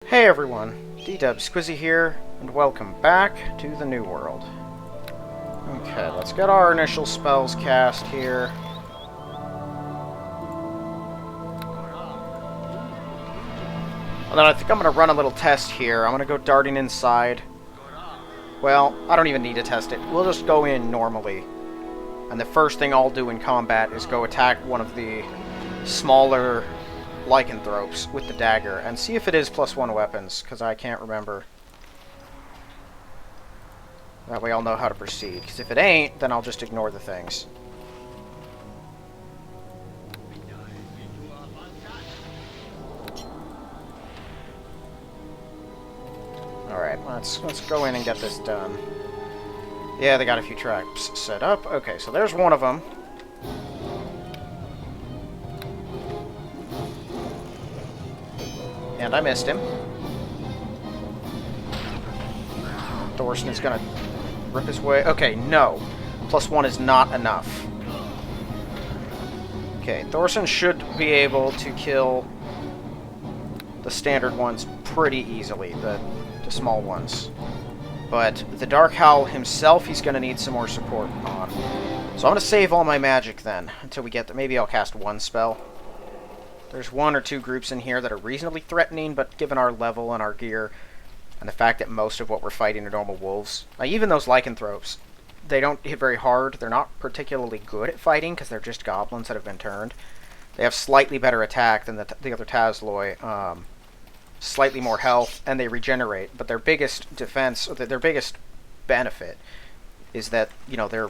Hey everyone, D-Dubs Squizzy here, and welcome back to the New World. Okay, let's get our initial spells cast here. And then I think I'm going to run a little test here. I'm going to go darting inside. Well, I don't even need to test it. We'll just go in normally. And the first thing I'll do in combat is go attack one of the smaller lycanthropes with the dagger and see if it is +1 weapons, because I can't remember. That way I'll know how to proceed, because if it ain't, then I'll just ignore the things. Alright, let's go in and get this done. Yeah, they got a few traps set up. Okay, so there's one of them. And I missed him. Thorson is gonna rip his way. Okay, no. +1 is not enough. Okay, Thorson should be able to kill the standard ones pretty easily, the small ones. But the Dark Howl himself, he's gonna need some more support on. So I'm gonna save all my magic then, until we get to, maybe I'll cast one spell. There's one or two groups in here that are reasonably threatening, but given our level and our gear, and the fact that most of what we're fighting are normal wolves. Now, even those lycanthropes, they don't hit very hard. They're not particularly good at fighting, because they're just goblins that have been turned. They have slightly better attack than the other Tazloi, slightly more health, and they regenerate. But their biggest defense, their biggest benefit, is that, you know, they're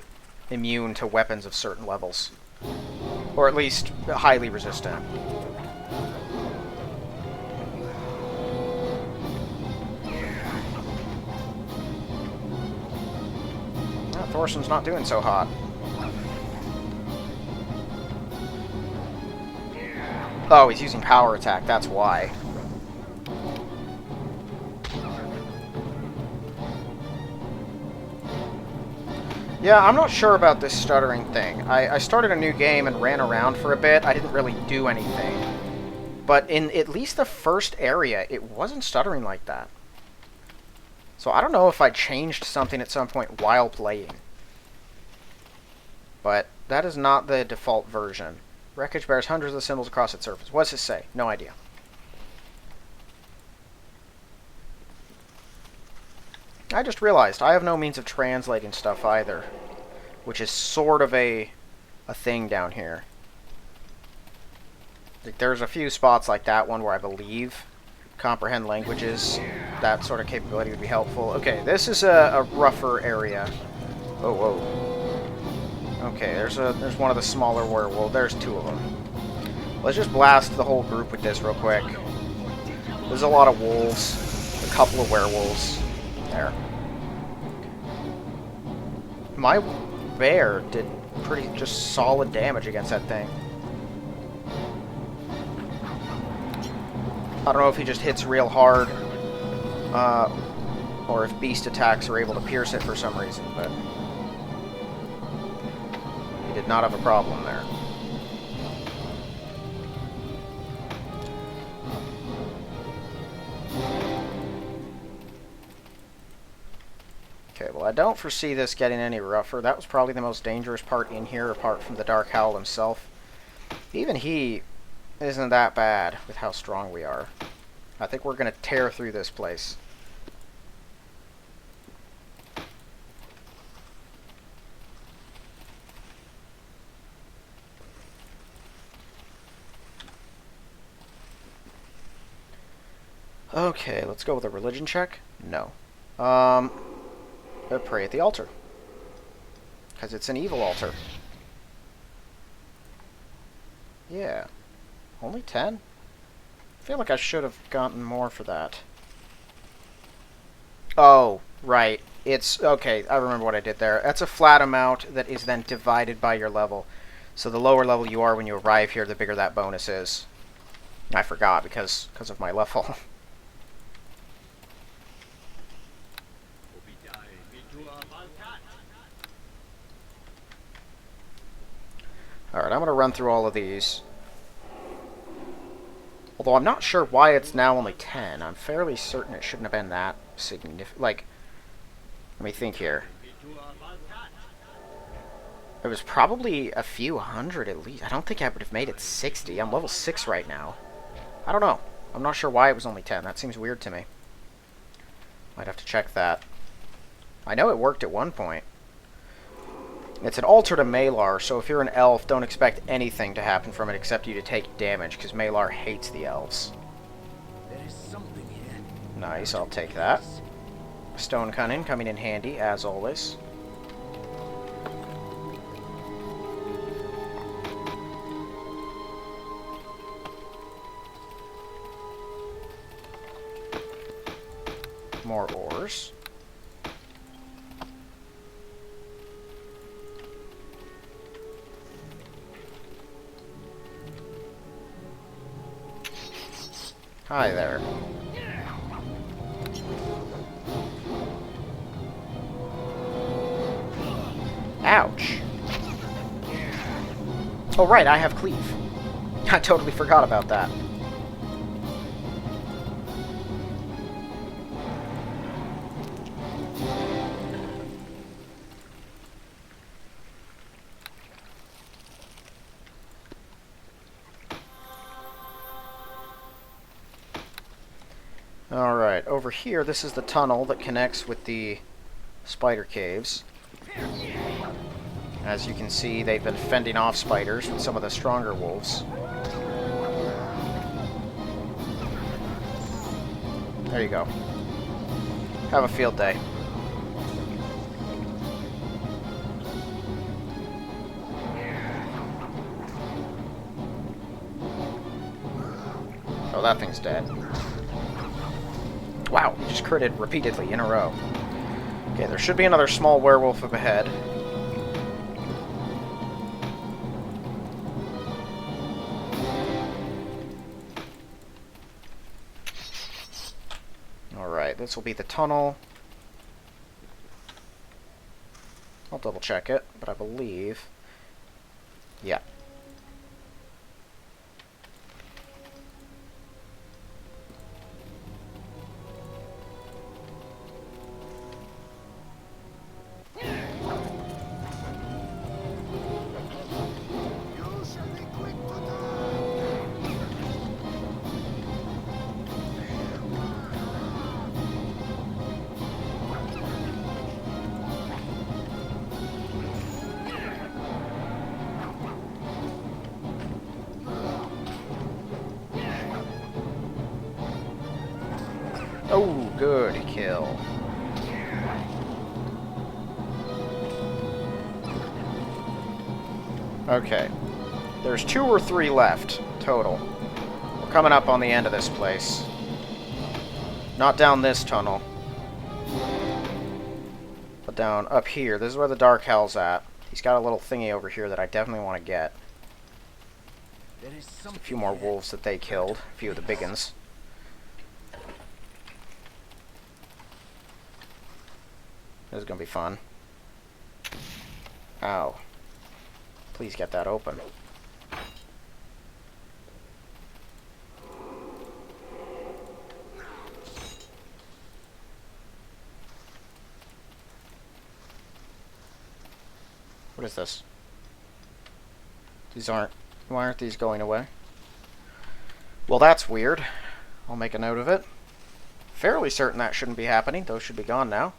immune to weapons of certain levels. Or at least highly resistant. Thorson's not doing so hot. Oh, he's using power attack, that's why. Yeah, I'm not sure about this stuttering thing. I started a new game and ran around for a bit. I didn't really do anything. But in at least the first area, it wasn't stuttering like that. So I don't know if I changed something at some point while playing. But that is not the default version. Wreckage bears hundreds of symbols across its surface. What does it say? No idea. I just realized I have no means of translating stuff either, which is sort of a thing down here. There's a few spots like that one where I believe comprehend languages, that sort of capability would be helpful. Okay, this is a rougher area. Oh, whoa. Okay, there's one of the smaller werewolves. There's two of them. Let's just blast the whole group with this real quick. There's a lot of wolves, a couple of werewolves. There. My bear did pretty just solid damage against that thing. I don't know if he just hits real hard, or if beast attacks are able to pierce it for some reason, but he did not have a problem there. Okay, well, I don't foresee this getting any rougher. That was probably the most dangerous part in here, apart from the Dark Howl himself. Even he isn't that bad with how strong we are. I think we're going to tear through this place. Okay, let's go with a religion check. No. Pray at the altar. Because it's an evil altar. Yeah. Only 10? I feel like I should have gotten more for that. Oh, right. It's... Okay, I remember what I did there. That's a flat amount that is then divided by your level. So the lower level you are when you arrive here, the bigger that bonus is. I forgot because of my level. Alright, I'm going to run through all of these. Although I'm not sure why it's now only 10. I'm fairly certain it shouldn't have been that significant. Like, let me think here. It was probably a few hundred at least. I don't think I would have made it 60. I'm level 6 right now. I don't know. I'm not sure why it was only 10. That seems weird to me. Might have to check that. I know it worked at one point. It's an altar to Malar, so if you're an elf, don't expect anything to happen from it except you to take damage, because Malar hates the elves. There is something here. Nice, I'll take that. Stone Cunning coming in handy, as always. More ores. Hi there. Ouch. Oh right, I have cleave. I totally forgot about that. Alright, over here, this is the tunnel that connects with the spider caves. As you can see, they've been fending off spiders with some of the stronger wolves. There you go. Have a field day. Oh, that thing's dead. Wow, he just critted repeatedly in a row. Okay, there should be another small werewolf up ahead. Alright, this will be the tunnel. I'll double check it, but I believe... yeah. Oh, good kill. Okay. There's 2 or 3 left, total. We're coming up on the end of this place. Not down this tunnel. But down up here. This is where the Dark Hell's at. He's got a little thingy over here that I definitely want to get. Just a few more wolves that they killed. A few of the big uns. This is going to be fun. Ow. Please get that open. What is this? These aren't... why aren't these going away? Well, that's weird. I'll make a note of it. Fairly certain that shouldn't be happening. Those should be gone now.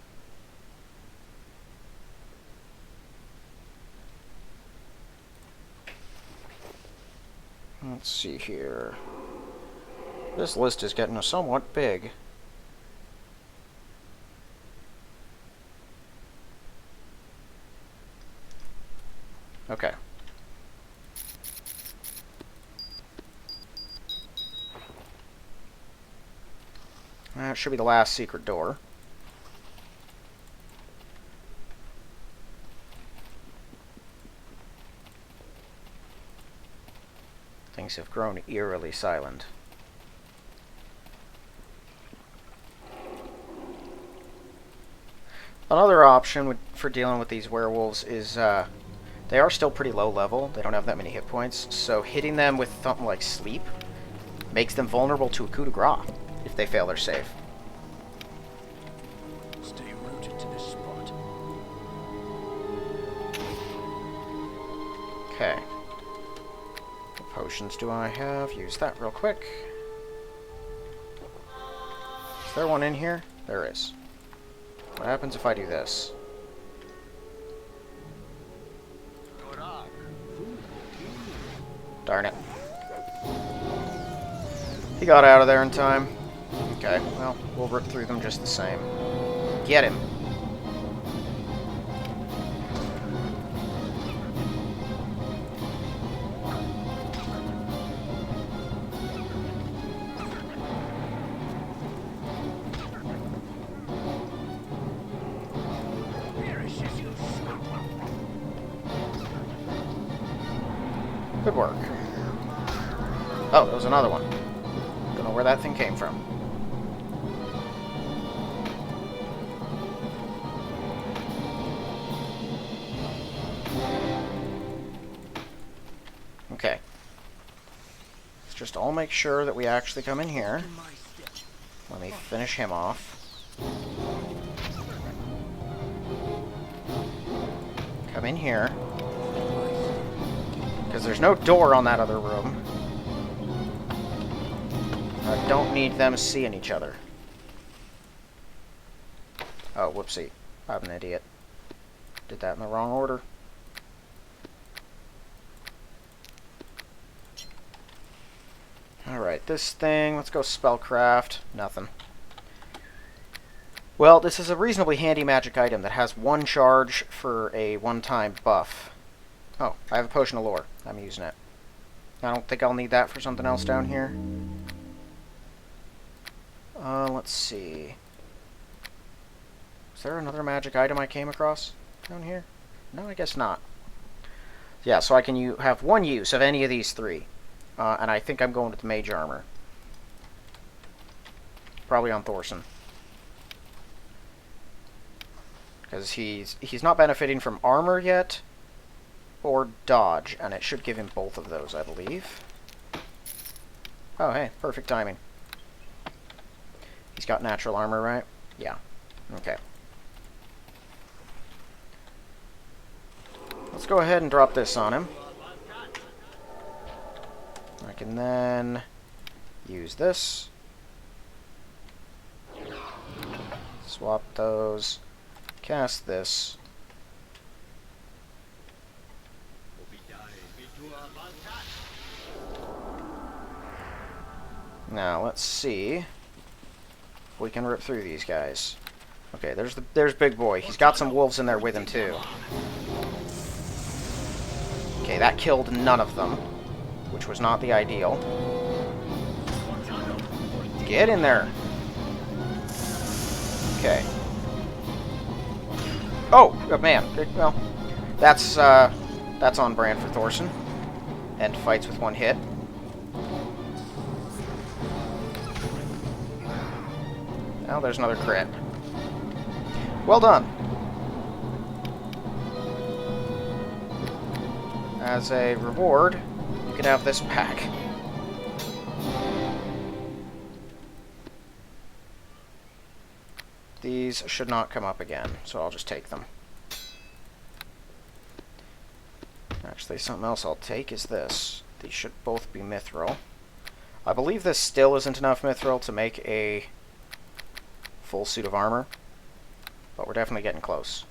Let's see here. This list is getting somewhat big. Okay. That should be the last secret door. Things have grown eerily silent. Another option for dealing with these werewolves is they are still pretty low level. They don't have that many hit points, so hitting them with something like sleep makes them vulnerable to a coup de grace if they fail their save. Stay rooted to this spot. Okay. What potions do I have? Use that real quick. Is there one in here? There is. What happens if I do this? Darn it. He got out of there in time. Okay, well, we'll rip through them just the same. Get him. Good work. Oh, there was another one. Don't know where that thing came from. Okay. Let's just all make sure that we actually come in here. Let me finish him off. Come in here. Because there's no door on that other room. I don't need them seeing each other. Oh, whoopsie. I'm an idiot. Did that in the wrong order. Alright, this thing, let's go spellcraft. Nothing. Well, this is a reasonably handy magic item that has one charge for a one-time buff. Oh, I have a potion of lore. I'm using it. I don't think I'll need that for something else down here. Let's see. Is there another magic item I came across down here? No, I guess not. Yeah, so I can have one use of any of these three. And I think I'm going with the mage armor. Probably on Thorson. Because he's not benefiting from armor yet, or dodge, and it should give him both of those, I believe. Oh, hey, perfect timing. He's got natural armor, right? Yeah. Okay. Let's go ahead and drop this on him. I can then use this. Swap those. Cast this. Now, let's see if we can rip through these guys. Okay, there's Big Boy. He's got some wolves in there with him, too. Okay, that killed none of them, which was not the ideal. Get in there. Okay. Oh, man. Well, that's on brand for Thorson. And fights with one hit. Now there's another crit. Well done. As a reward, you can have this pack. These should not come up again, so I'll just take them. Actually, something else I'll take is this. These should both be mithril. I believe this still isn't enough mithril to make a full suit of armor, but we're definitely getting close.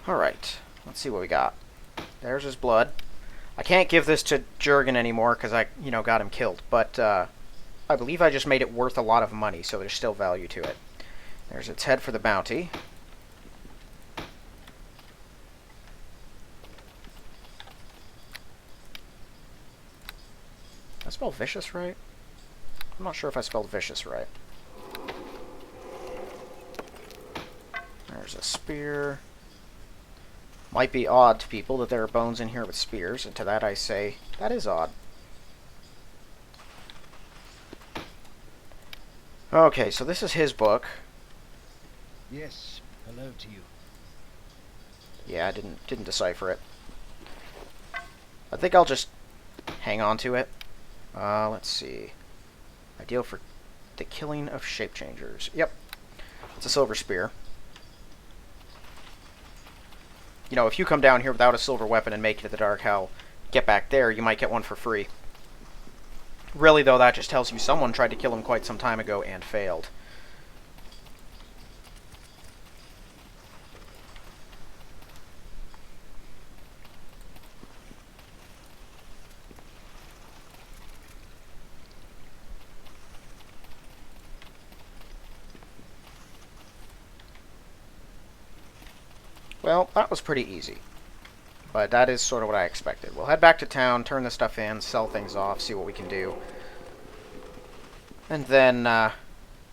Alright, let's see what we got. There's his blood. I can't give this to Jurgen anymore because I, got him killed, but I believe I just made it worth a lot of money, so there's still value to it. There's its head for the bounty. Did I spell vicious right? I'm not sure if I spelled vicious right. There's a spear. Might be odd to people that there are bones in here with spears, and to that I say, that is odd. Okay, so this is his book. Yes, hello to you. Yeah, I didn't decipher it. I think I'll just hang on to it. Let's see. Ideal for the killing of shape changers. Yep. It's a silver spear. You know, if you come down here without a silver weapon and make it to the Dark Hell, get back there, you might get one for free. Really, though, that just tells you someone tried to kill him quite some time ago and failed. Well, that was pretty easy. But that is sort of what I expected. We'll head back to town, turn this stuff in, sell things off, see what we can do. And then I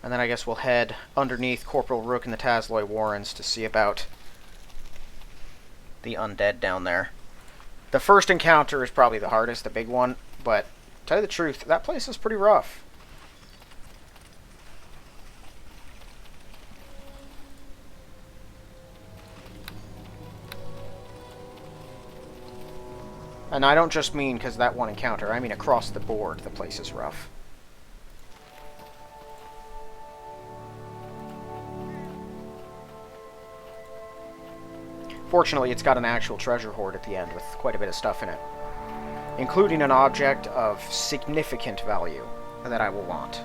guess we'll head underneath Corporal Rook and the Tasloy Warrens to see about the undead down there. The first encounter is probably the hardest, the big one, but to tell you the truth, that place is pretty rough. And I don't just mean because of that one encounter, I mean across the board, the place is rough. Fortunately, it's got an actual treasure hoard at the end with quite a bit of stuff in it, including an object of significant value that I will want.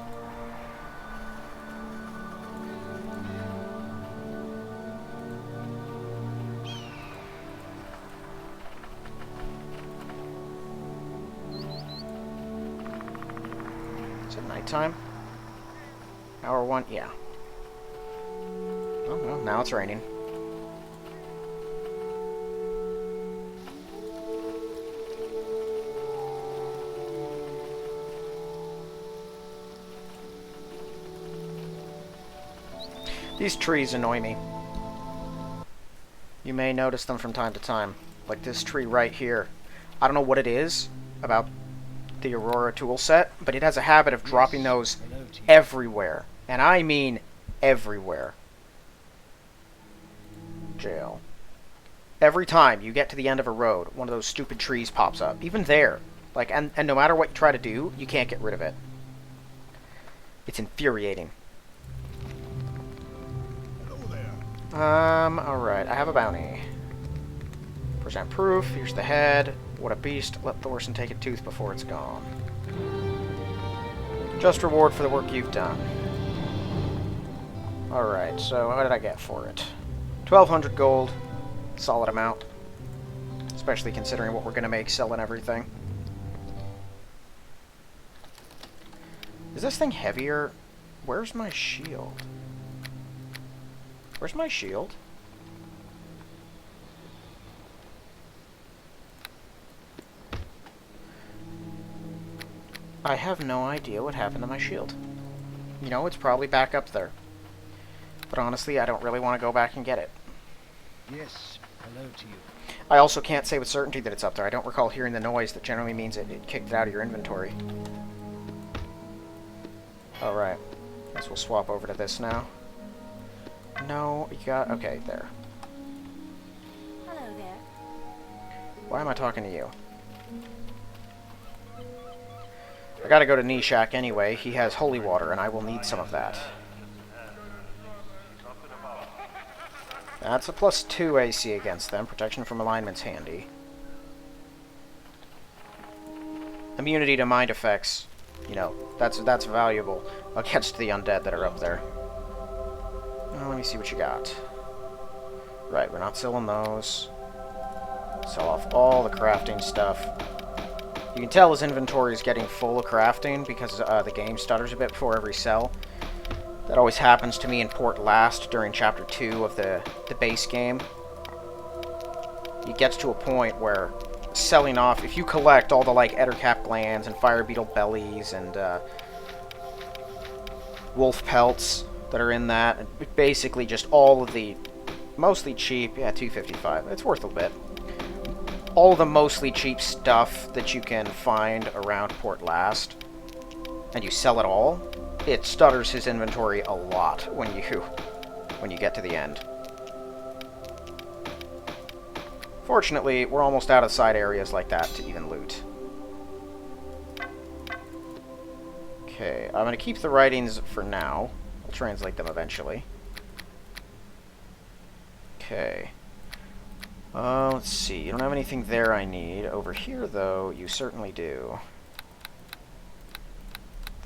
Nighttime? Hour 1? Yeah. Oh, well, now it's raining. These trees annoy me. You may notice them from time to time. Like this tree right here. I don't know what it is about the Aurora tool set, but it has a habit of dropping those everywhere. And I mean everywhere. Jail. Every time you get to the end of a road, one of those stupid trees pops up. Even there. Like, and no matter what you try to do, you can't get rid of it. It's infuriating. Alright, I have a bounty. Present proof, here's the head. What a beast. Let Thorson take a tooth before it's gone. Just reward for the work you've done. Alright, so what did I get for it? 1,200 gold. Solid amount. Especially considering what we're going to make selling everything. Is this thing heavier? Where's my shield? Where's my shield? I have no idea what happened to my shield. You know, it's probably back up there. But honestly, I don't really want to go back and get it. Yes, hello to you. I also can't say with certainty that it's up there. I don't recall hearing the noise that generally means it kicked it out of your inventory. Alright. Guess we'll swap over to this now. No, you got... Okay, there. Hello there. Why am I talking to you? I gotta go to NWNEE Shack anyway. He has holy water, and I will need some of that. That's a +2 AC against them. Protection from alignment's handy. Immunity to mind effects. You know, that's valuable against the undead that are up there. Well, let me see what you got. Right, we're not selling those. Sell off all the crafting stuff. You can tell his inventory is getting full of crafting because the game stutters a bit before every sell. That always happens to me in Port Last during Chapter 2 of the base game. It gets to a point where selling off, if you collect all the like Ettercap glands and fire beetle bellies and wolf pelts that are in that, and basically just all of the mostly cheap, yeah, 255, it's worth a bit. All the mostly cheap stuff that you can find around Port Last, and you sell it all, it stutters his inventory a lot when you get to the end. Fortunately, we're almost out of side areas like that to even loot. Okay, I'm going to keep the writings for now. I'll translate them eventually. Okay. Let's see. You don't have anything there I need. Over here, though, you certainly do.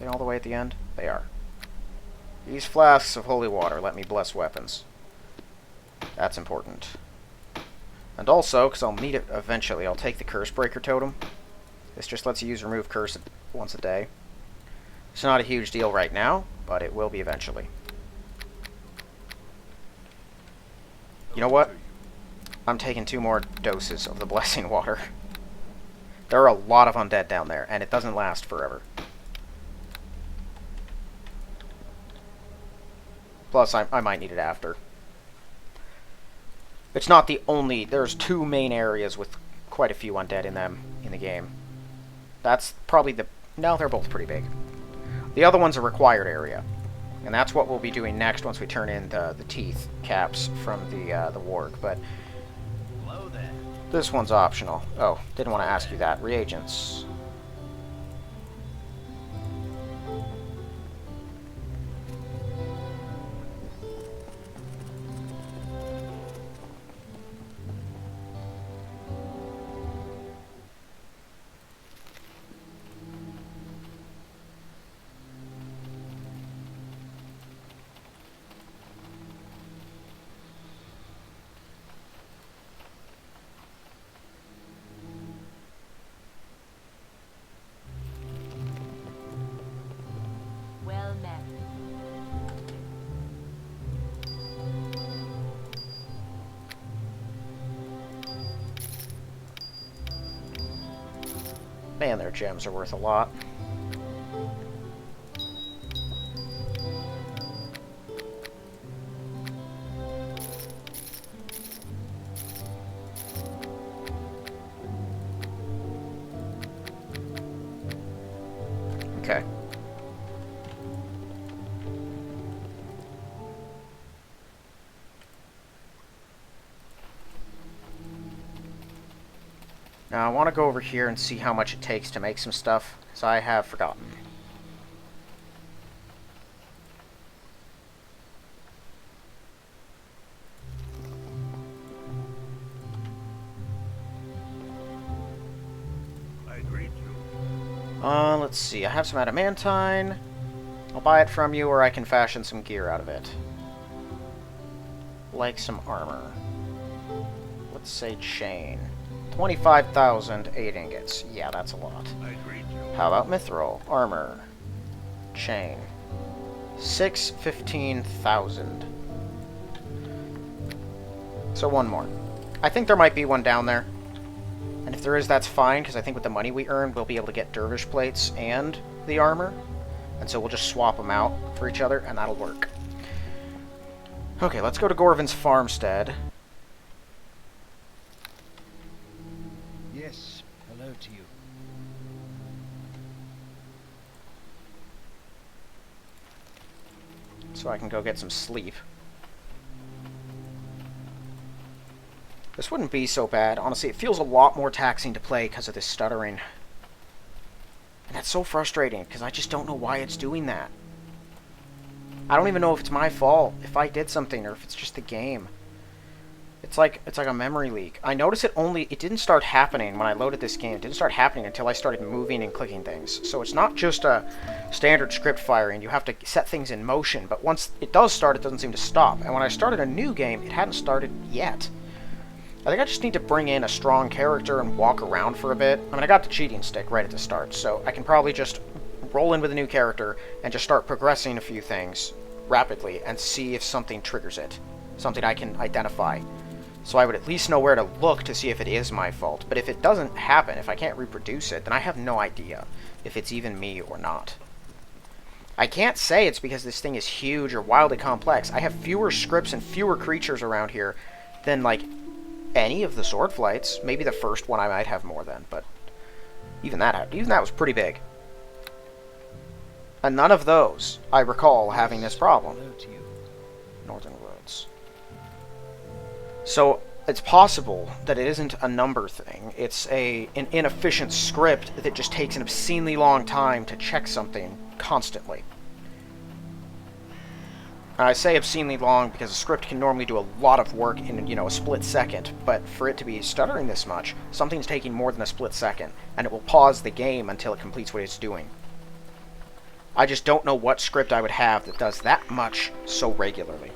They all the way at the end? They are. These flasks of holy water let me bless weapons. That's important. And also, because I'll need it eventually, I'll take the Curse Breaker Totem. This just lets you use Remove Curse once a day. It's not a huge deal right now, but it will be eventually. You know what? I'm taking 2 more doses of the Blessing Water. There are a lot of undead down there, and it doesn't last forever. Plus, I might need it after. It's not the only... There's 2 main areas with quite a few undead in them in the game. That's probably the... No, they're both pretty big. The other one's a required area. And that's what we'll be doing next once we turn in the teeth caps from the warg. But Hello there. this one's optional. Oh, didn't want to ask you that. Reagents. Well met. Man, their gems are worth a lot. Okay. Now, I want to go over here and see how much it takes to make some stuff, because I have forgotten. I greet you. Let's see. I have some adamantine. I'll buy it from you, or I can fashion some gear out of it. Like some armor. Let's say chain. 25,000, 8 ingots. Yeah, that's a lot. I greet you. How about mithril? Armor. Chain. 15,000. So 1 more. I think there might be one down there. And if there is, that's fine, because I think with the money we earned, we'll be able to get dervish plates and the armor. And so we'll just swap them out for each other, and that'll work. Okay, let's go to Gorvin's farmstead. Yes, hello to you. So I can go get some sleep. This wouldn't be so bad. Honestly, it feels a lot more taxing to play because of this stuttering. And that's so frustrating, because I just don't know why it's doing that. I don't even know if it's my fault, if I did something, or if it's just the game. It's like a memory leak. I noticed it didn't start happening when I loaded this game. It didn't start happening until I started moving and clicking things. So it's not just a standard script firing. You have to set things in motion, but once it does start, it doesn't seem to stop. And when I started a new game, it hadn't started yet. I think I just need to bring in a strong character and walk around for a bit. I mean, I got the cheating stick right at the start, so I can probably just roll in with a new character and just start progressing a few things rapidly and see if something triggers it. Something I can identify. So I would at least know where to look to see if it is my fault. But if it doesn't happen, if I can't reproduce it, then I have no idea if it's even me or not. I can't say it's because this thing is huge or wildly complex. I have fewer scripts and fewer creatures around here than, like, any of the sword flights. Maybe the first one I might have more than, but even that was pretty big. And none of those, I recall, having this problem. Hello to you. Northern Roads. So, it's possible that it isn't a number thing. It's an inefficient script that just takes an obscenely long time to check something constantly. And I say obscenely long because a script can normally do a lot of work in, a split second, but for it to be stuttering this much, something's taking more than a split second, and it will pause the game until it completes what it's doing. I just don't know what script I would have that does that much so regularly.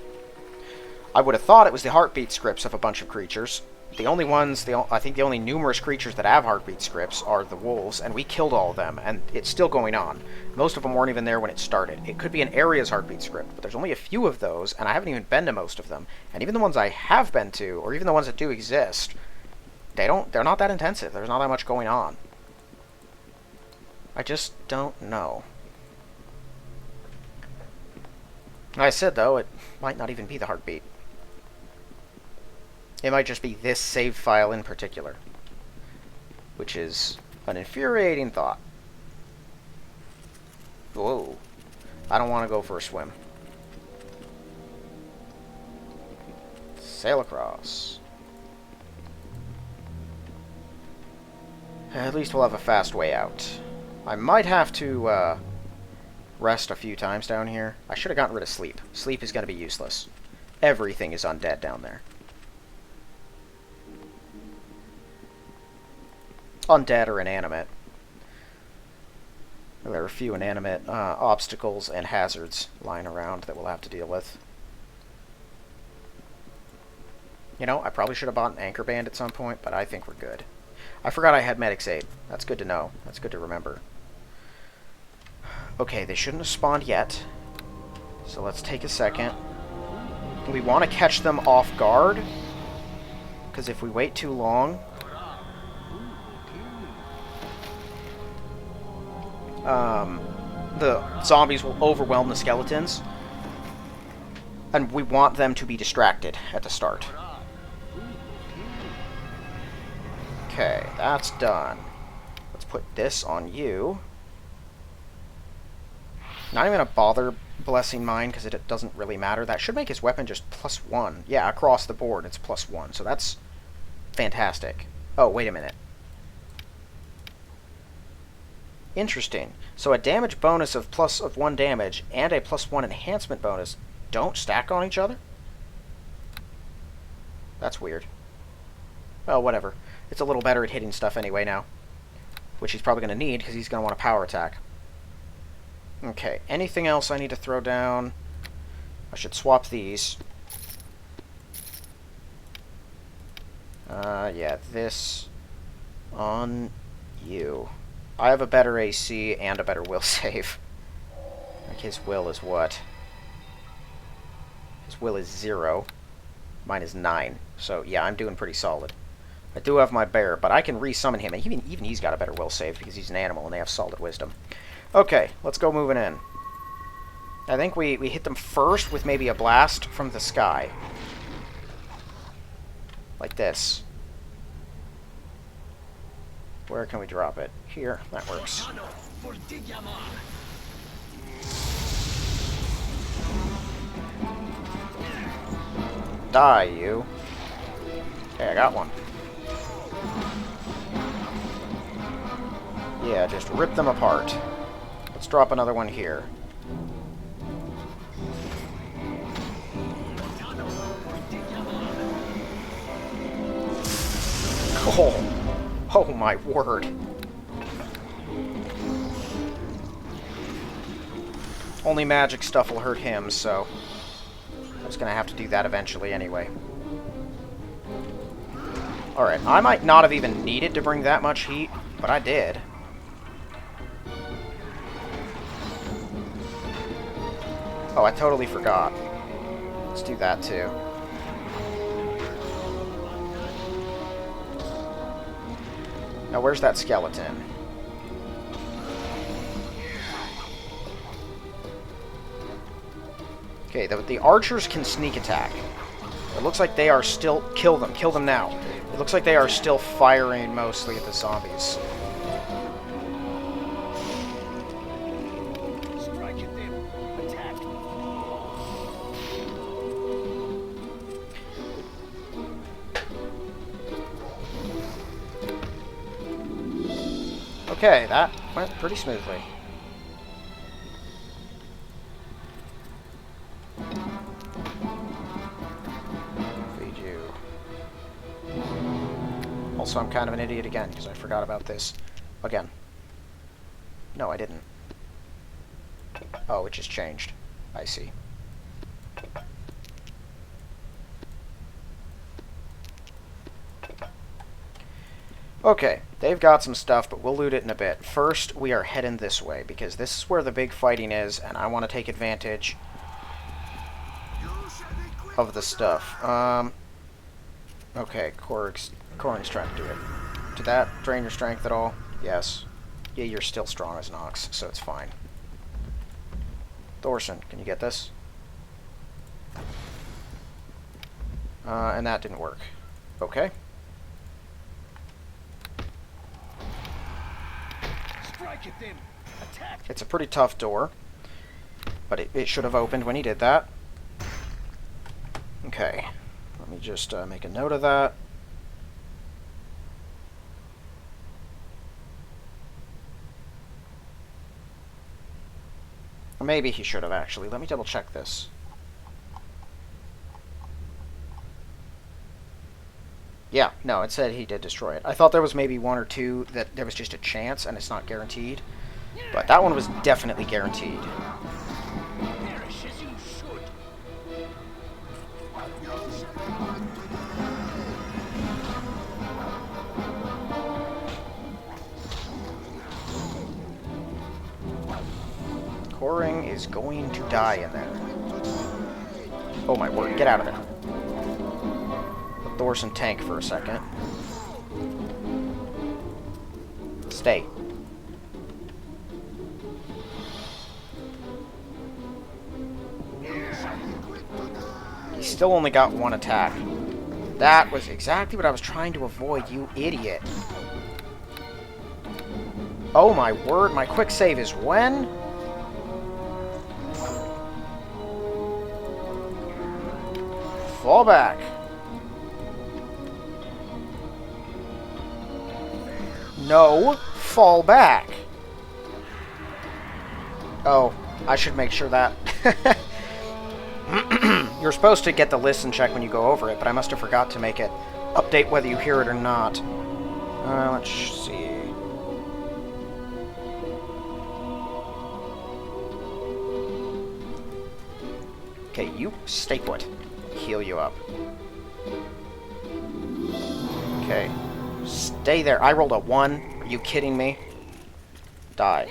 I would have thought it was the heartbeat scripts of a bunch of creatures. The only ones, I think the only numerous creatures that have heartbeat scripts are the wolves, and we killed all of them, and it's still going on. Most of them weren't even there when it started. It could be an area's heartbeat script, but there's only a few of those, and I haven't even been to most of them. And even the ones I have been to, or even the ones that do exist, they're not that intensive. There's not that much going on. I just don't know. Like I said, though, it might not even be the heartbeat. It might just be this save file in particular, which is an infuriating thought. Whoa. I don't want to go for a swim. Sail across. At least we'll have a fast way out. I might have to rest a few times down here. I should have gotten rid of sleep. Sleep is going to be useless. Everything is undead down there. Undead or inanimate. There are a few inanimate obstacles and hazards lying around that we'll have to deal with. I probably should have bought an anchor band at some point, but I think we're good. I forgot I had Medic's Aid. That's good to know. That's good to remember. Okay, they shouldn't have spawned yet. So let's take a second. We want to catch them off guard, because if we wait too long, the zombies will overwhelm the skeletons, and we want them to be distracted at the start. Okay, that's done. Let's put this on you. Not even gonna bother blessing mine because it doesn't really matter. That should make his weapon just +1. Yeah, across the board it's +1, so that's fantastic. Oh, wait a minute. Interesting. So a damage bonus of +1 damage and a +1 enhancement bonus don't stack on each other? That's weird. Well, whatever. It's a little better at hitting stuff anyway now, which he's probably going to need because he's going to want a power attack. Okay, anything else I need to throw down? I should swap these. Yeah, this on you. I have a better AC and a better will save. Like, his will is what? His will is 0. Mine is 9. So, yeah, I'm doing pretty solid. I do have my bear, but I can re-summon him, and even he's got a better will save because he's an animal and they have solid wisdom. Okay, let's go moving in. I think we hit them first with maybe a blast from the sky. Like this. Where can we drop it? Here. That works. Die, you. Okay, I got one. Yeah, just rip them apart. Let's drop another one here. Oh my word. Only magic stuff will hurt him, so I was gonna have to do that eventually anyway. Alright, I might not have even needed to bring that much heat, but I did. Oh, I totally forgot. Let's do that too. Now, where's that skeleton? Okay, the archers can sneak attack. It looks like they are still... Kill them now. It looks like they are still firing mostly at the zombies. Strike at them. Attack. Okay, that went pretty smoothly. Feed you. Also, I'm kind of an idiot again, because I forgot about this. Again. No, I didn't. Oh, it just changed. I see. Okay, they've got some stuff, but we'll loot it in a bit. First, we are heading this way, because this is where the big fighting is, and I want to take advantage of the stuff. Okay, coring's trying to do it. Did that drain your strength at all? Yes. Yeah, you're still strong as an ox, so it's fine. Thorson, can you get this? And that didn't work. Okay. Strike at them. Attack. It's a pretty tough door, but it should have opened when he did that. Okay. Let me just make a note of that. Or maybe he should have, actually. Let me double check this. Yeah, no, it said he did destroy it. I thought there was maybe one or two that there was just a chance and it's not guaranteed. But that one was definitely guaranteed. Perish as you should. Coring is going to die in there. Oh my word, get out of there. Let Thorson tank for a second. Stay. He's still only got one attack. That was exactly what I was trying to avoid, you idiot. Oh my word, my quick save is when? Fall back. No, fall back. Oh, I should make sure that. You're supposed to get the listen check when you go over it, but I must have forgot to make it update whether you hear it or not. Let's see. Okay, you stay put. Heal you up. Okay. Stay there. I rolled a 1. Are you kidding me? Die.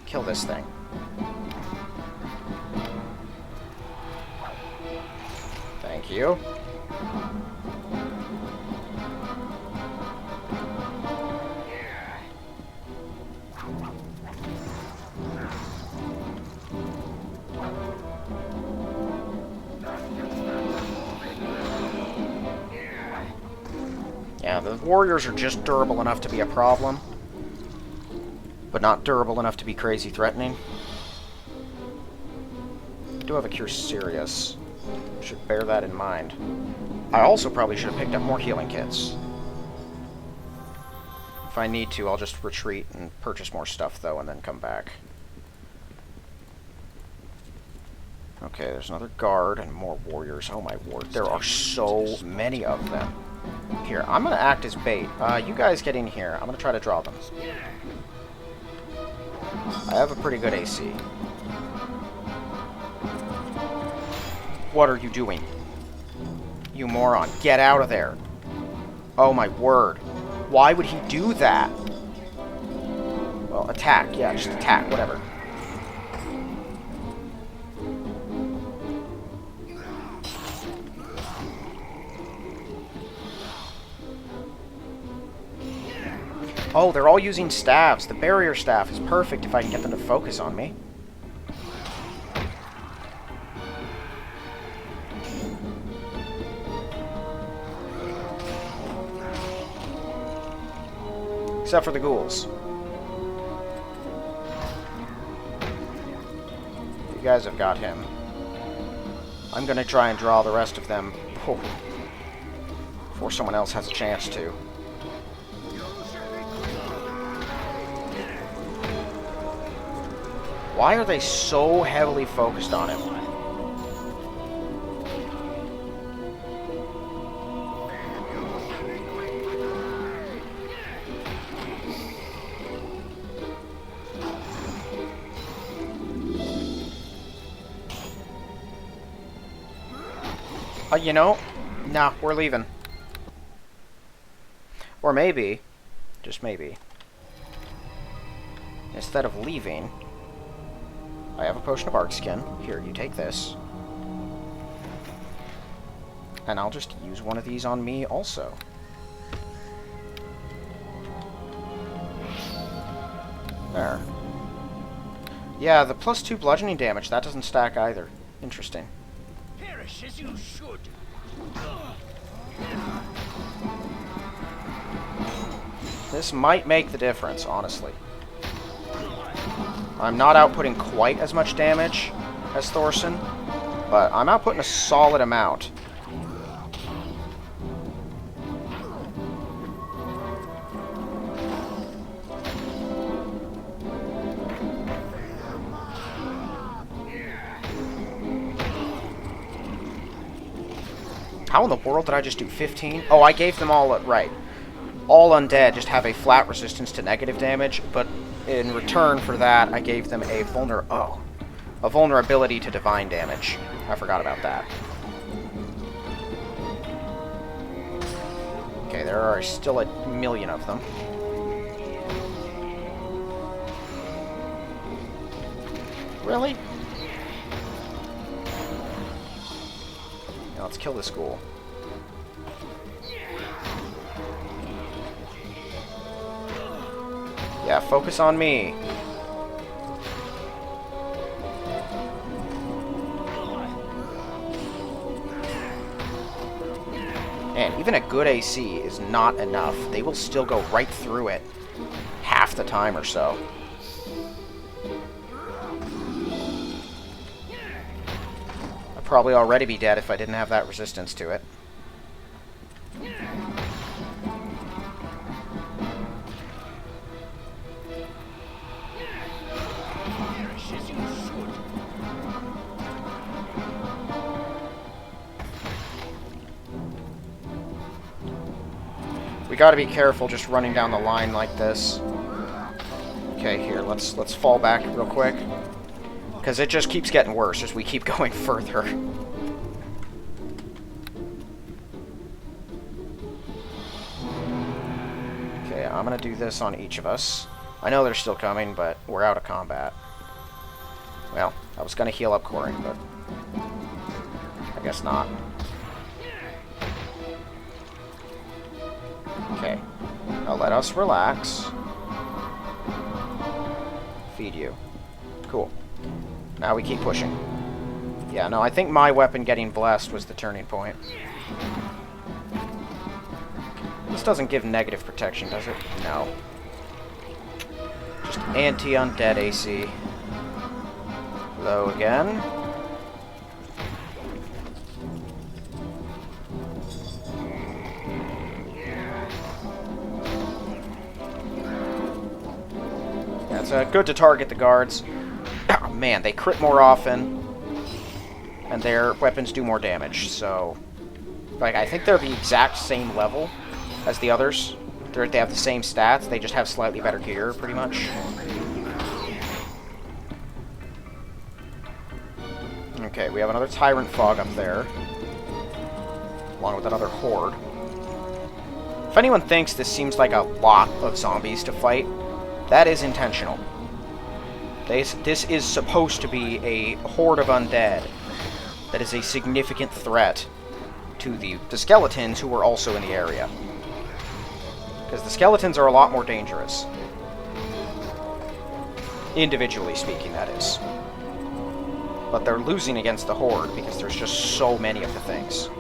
Kill this thing. Thank you. Yeah, the warriors are just durable enough to be a problem, but not durable enough to be crazy threatening. I do have a Cure Serious. Should bear that in mind. I also probably should have picked up more healing kits. If I need to, I'll just retreat and purchase more stuff, though, and then come back. Okay, there's another guard and more warriors. Oh my word, there are so many of them. Here, I'm going to act as bait. You guys get in here. I'm going to try to draw them. I have a pretty good AC. What are you doing? You moron. Get out of there. Oh my word. Why would he do that? Well, attack. Yeah, just attack. Whatever. Oh, they're all using staves. The barrier staff is perfect if I can get them to focus on me. Except for the ghouls. You guys have got him. I'm gonna try and draw the rest of them before someone else has a chance to. Why are they so heavily focused on him? You know, nah, we're leaving. Or maybe, just maybe, instead of leaving, I have a potion of bark skin. Here, you take this. And I'll just use one of these on me also. There. Yeah, the +2 bludgeoning damage, that doesn't stack either. Interesting. Perish as you should. This might make the difference, honestly. I'm not outputting quite as much damage as Thorson, but I'm outputting a solid amount. How in the world did I just do 15? Oh, I gave them all, right. All undead just have a flat resistance to negative damage, but in return for that, I gave them a vulnerability to divine damage. I forgot about that. Okay, there are still a million of them. Really? Now let's kill this ghoul. Yeah, focus on me. And even a good AC is not enough. They will still go right through it half the time or so. I'd probably already be dead if I didn't have that resistance to it. We gotta be careful just running down the line like this. Okay, here, let's fall back real quick. Because it just keeps getting worse as we keep going further. Okay, I'm gonna do this on each of us. I know they're still coming, but we're out of combat. Well, I was gonna heal up Corin, but I guess not. Okay, now let us relax. Feed you. Cool. Now we keep pushing. Yeah, no, I think my weapon getting blessed was the turning point. This doesn't give negative protection, does it? No. Just anti-undead AC. Low again. It's good to target the guards. Oh, man, they crit more often, and their weapons do more damage, so... Like, I think they're the exact same level as the others. They have the same stats, they just have slightly better gear, pretty much. Okay, we have another Tyrant Fog up there, along with another Horde. If anyone thinks this seems like a lot of zombies to fight, that is intentional. This is supposed to be a horde of undead that is a significant threat to the skeletons who were also in the area. Because the skeletons are a lot more dangerous. Individually speaking, that is. But they're losing against the horde because there's just so many of the things.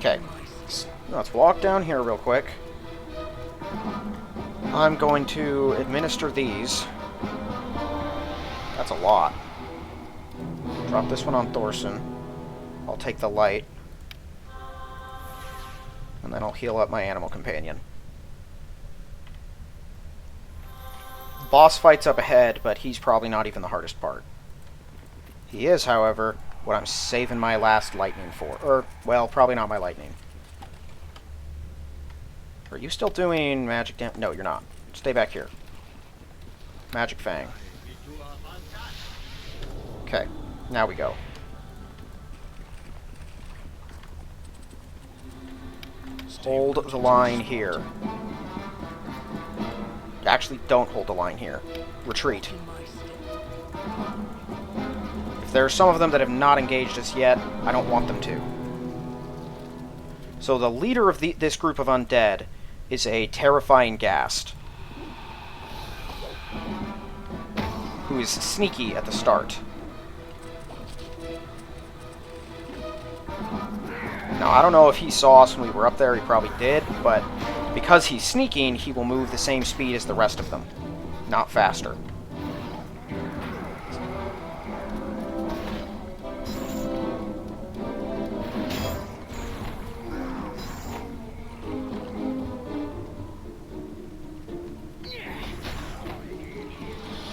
Okay, let's walk down here real quick. I'm going to administer these. That's a lot. Drop this one on Thorson. I'll take the light. And then I'll heal up my animal companion. Boss fight's up ahead, but he's probably not even the hardest part. He is, however, what I'm saving my last lightning for. Or, well, probably not my lightning. Are you still doing magic damage? No, you're not. Stay back here. Magic Fang. Okay, now we go. Hold the line here. Actually, don't hold the line here. Retreat. If there are some of them that have not engaged us yet, I don't want them to. So the leader of this group of undead is a terrifying ghast, who is sneaky at the start. Now, I don't know if he saw us when we were up there, he probably did, but because he's sneaking, he will move the same speed as the rest of them, not faster.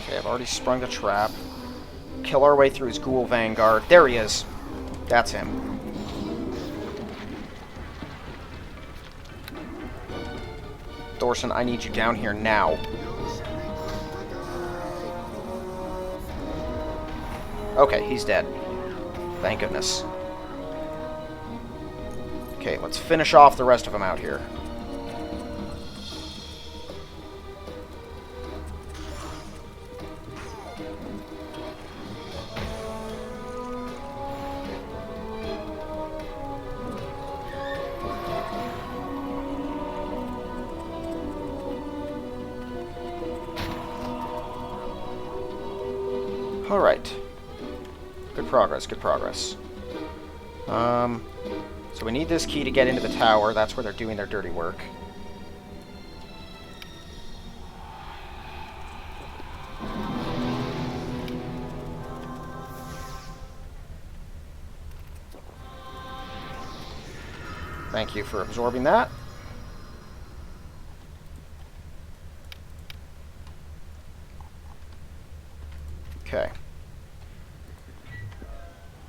Okay, I've already sprung the trap. Kill our way through his ghoul vanguard. There he is. That's him. Thorson, I need you down here now. Okay, he's dead. Thank goodness. Okay, let's finish off the rest of them out here. Alright. Good progress, good progress. So we need this key to get into the tower. That's where they're doing their dirty work. Thank you for absorbing that. Okay.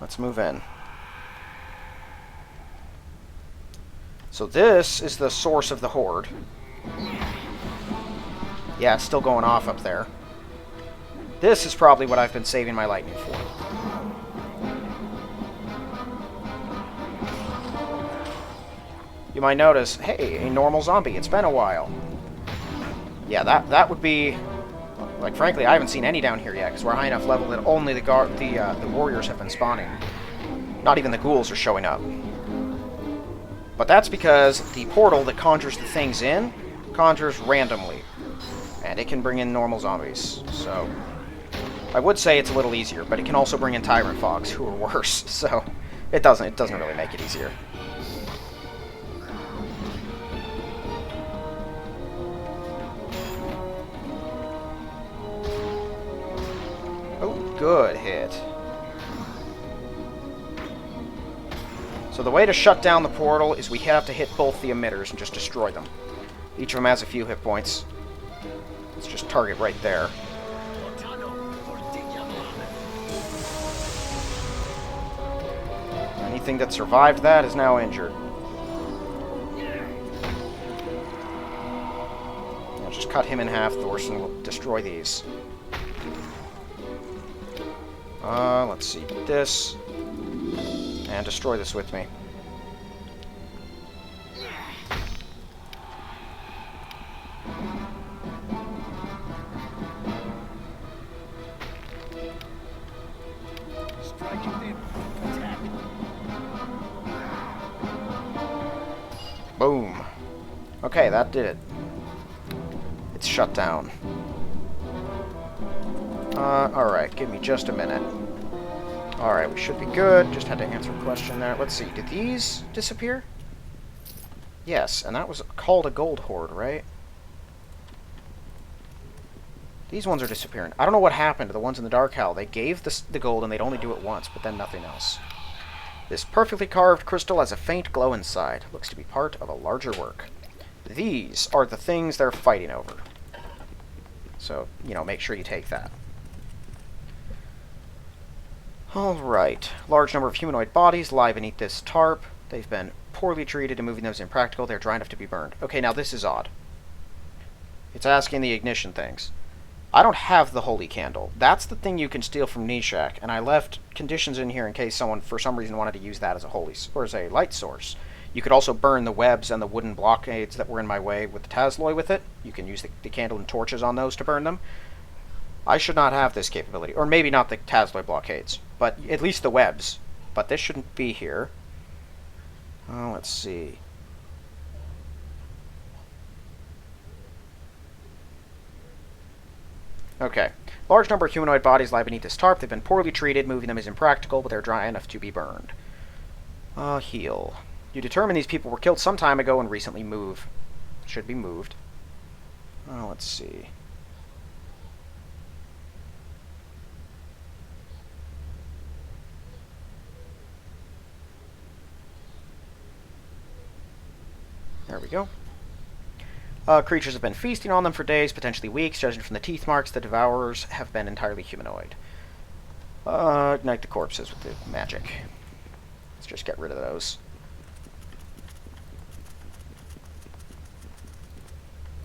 Let's move in. So this is the source of the horde. Yeah, it's still going off up there. This is probably what I've been saving my lightning for. You might notice, hey, a normal zombie. It's been a while. Yeah, that would be... Like, frankly, I haven't seen any down here yet, because we're high enough level that only the warriors have been spawning. Not even the ghouls are showing up. But that's because the portal that conjures the things in conjures randomly. And it can bring in normal zombies. So, I would say it's a little easier, but it can also bring in tyrant fogs, who are worse. So, it doesn't really make it easier. Oh, good hit. So the way to shut down the portal is we have to hit both the emitters and just destroy them. Each of them has a few hit points. Let's just target right there. Anything that survived that is now injured. Now just cut him in half, Thorson will destroy these. Let's see, this. And destroy this with me. Boom. Okay, that did it. It's shut down. Alright, give me just a minute. Alright, we should be good. Just had to answer a question there. Let's see, did these disappear? Yes, and that was called a gold hoard, right? These ones are disappearing. I don't know what happened to the ones in the Dark Hell. They gave the gold and they'd only do it once, but then nothing else. This perfectly carved crystal has a faint glow inside. Looks to be part of a larger work. These are the things they're fighting over. So, you know, make sure you take that. Alright. Large number of humanoid bodies lie beneath this tarp. They've been poorly treated and moving them is impractical. They're dry enough to be burned. Okay, now this is odd. It's asking the ignition things. I don't have the holy candle. That's the thing you can steal from Nishak, and I left conditions in here in case someone for some reason wanted to use that as a or as a light source. You could also burn the webs and the wooden blockades that were in my way with the Tazloy with it. You can use the candle and torches on those to burn them. I should not have this capability. Or maybe not the Tazloy blockades, but at least the webs. But this shouldn't be here. Oh, let's see. Okay. Large number of humanoid bodies lie beneath this tarp. They've been poorly treated. Moving them is impractical, but they're dry enough to be burned. Heal. You determine these people were killed some time ago and recently should be moved. Oh, let's see. There we go. Creatures have been feasting on them for days, potentially weeks. Judging from the teeth marks, the devourers have been entirely humanoid. Ignite the corpses with the magic. Let's just get rid of those.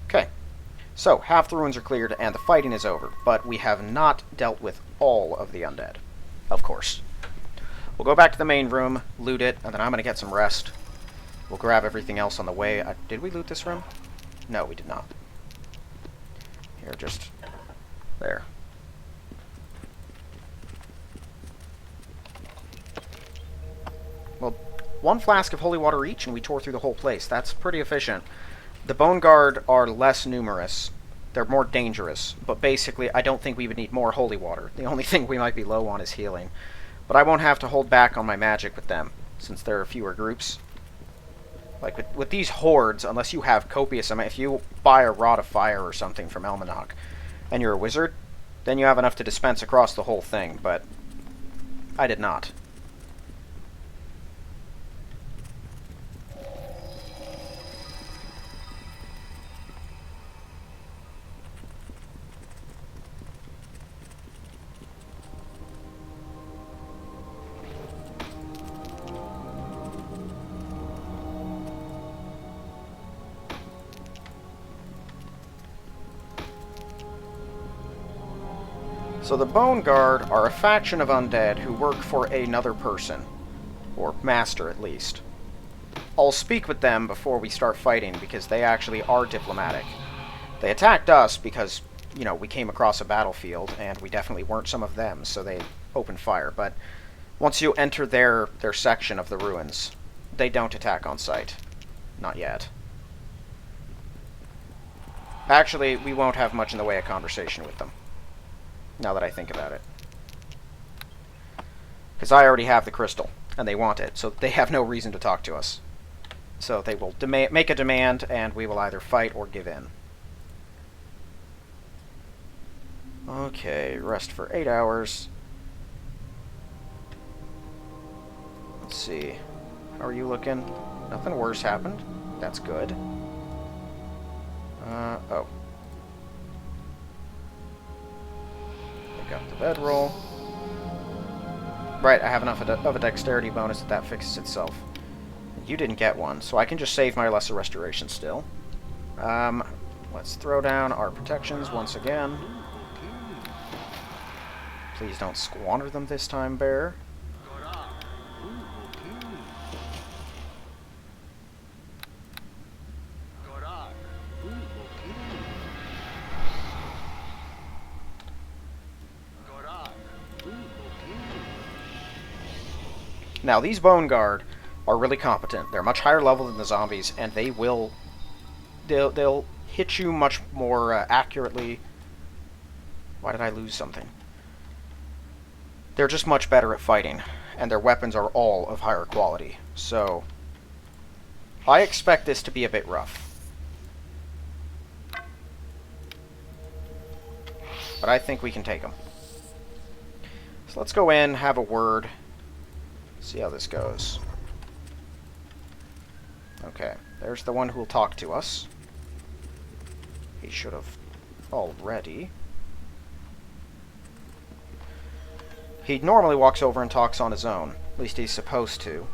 Okay. So, half the ruins are cleared and the fighting is over, but we have not dealt with all of the undead. Of course. We'll go back to the main room, loot it, and then I'm going to get some rest. We'll grab everything else on the way. Did we loot this room? No, we did not. Here, just there. Well, 1 flask of holy water each, and we tore through the whole place. That's pretty efficient. The Bone Guard are less numerous. They're more dangerous. But basically, I don't think we would need more holy water. The only thing we might be low on is healing. But I won't have to hold back on my magic with them, since there are fewer groups. Like, with these hordes, unless you have copious amount, if you buy a Rod of Fire or something from Elmanok, and you're a wizard, then you have enough to dispense across the whole thing, but I did not. So the Bone Guard are a faction of undead who work for another person. Or master, at least. I'll speak with them before we start fighting, because they actually are diplomatic. They attacked us because, you know, we came across a battlefield, and we definitely weren't some of them, so they opened fire. But once you enter their section of the ruins, they don't attack on sight. Not yet. Actually, we won't have much in the way of conversation with them. Now that I think about it. Because I already have the crystal, and they want it, so they have no reason to talk to us. So they will make a demand, and we will either fight or give in. Okay, rest for 8 hours. Let's see. How are you looking? Nothing worse happened. That's good. Oh. Got the bedroll. Right, I have enough of a dexterity bonus that fixes itself. You didn't get one, so I can just save my lesser restoration still. Let's throw down our protections once again. Please don't squander them this time, bear. Now, these Bone Guard are really competent. They're much higher level than the zombies, and they'll hit you much more accurately. Why did I lose something? They're just much better at fighting, and their weapons are all of higher quality. So, I expect this to be a bit rough. but I think we can take them. So let's go in, have a word, see how this goes. Okay, there's the one who will talk to us. He should have already. He normally walks over and talks on his own. At least he's supposed to.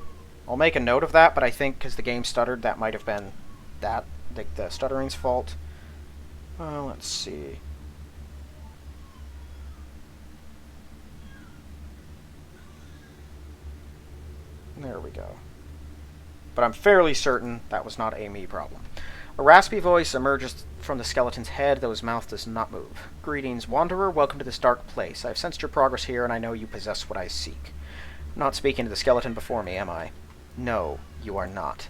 I'll make a note of that, but I think because the game stuttered, that might have been the stuttering's fault. Let's see. There we go. But I'm fairly certain that was not a me problem. A raspy voice emerges from the skeleton's head, though his mouth does not move. Greetings, Wanderer. Welcome to this dark place. I have sensed your progress here, and I know you possess what I seek. I'm not speaking to the skeleton before me, am I? No, you are not.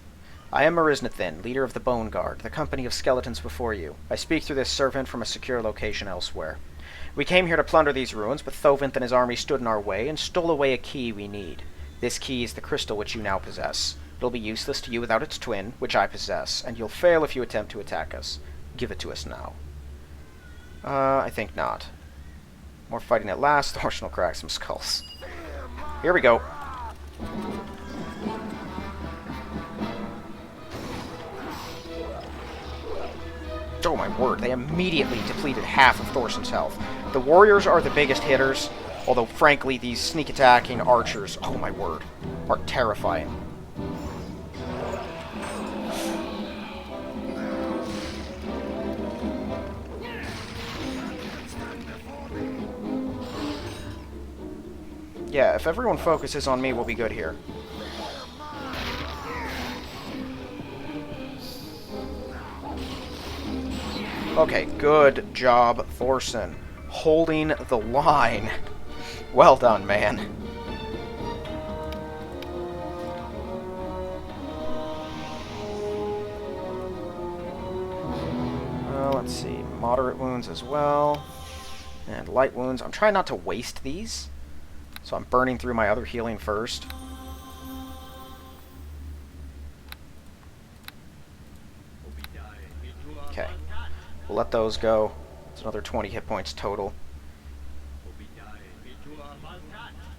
I am Marisnathin, leader of the Bone Guard, the company of skeletons before you. I speak through this servant from a secure location elsewhere. We came here to plunder these ruins, but Thovint and his army stood in our way and stole away a key we need. This key is the crystal which you now possess. It'll be useless to you without its twin, which I possess, and you'll fail if you attempt to attack us. Give it to us now. I think not. More fighting at last. Thorson will crack some skulls. Here we go. Oh my word, they immediately depleted half of Thorson's health. The warriors are the biggest hitters, although frankly these sneak attacking archers, oh my word, are terrifying. Yeah, if everyone focuses on me, we'll be good here. Okay, good job, Thorson. Holding the line. Well done, man. Let's see. Moderate wounds as well. And light wounds. I'm trying not to waste these. So I'm burning through my other healing first. Okay. We'll let those go. It's another 20 hit points total.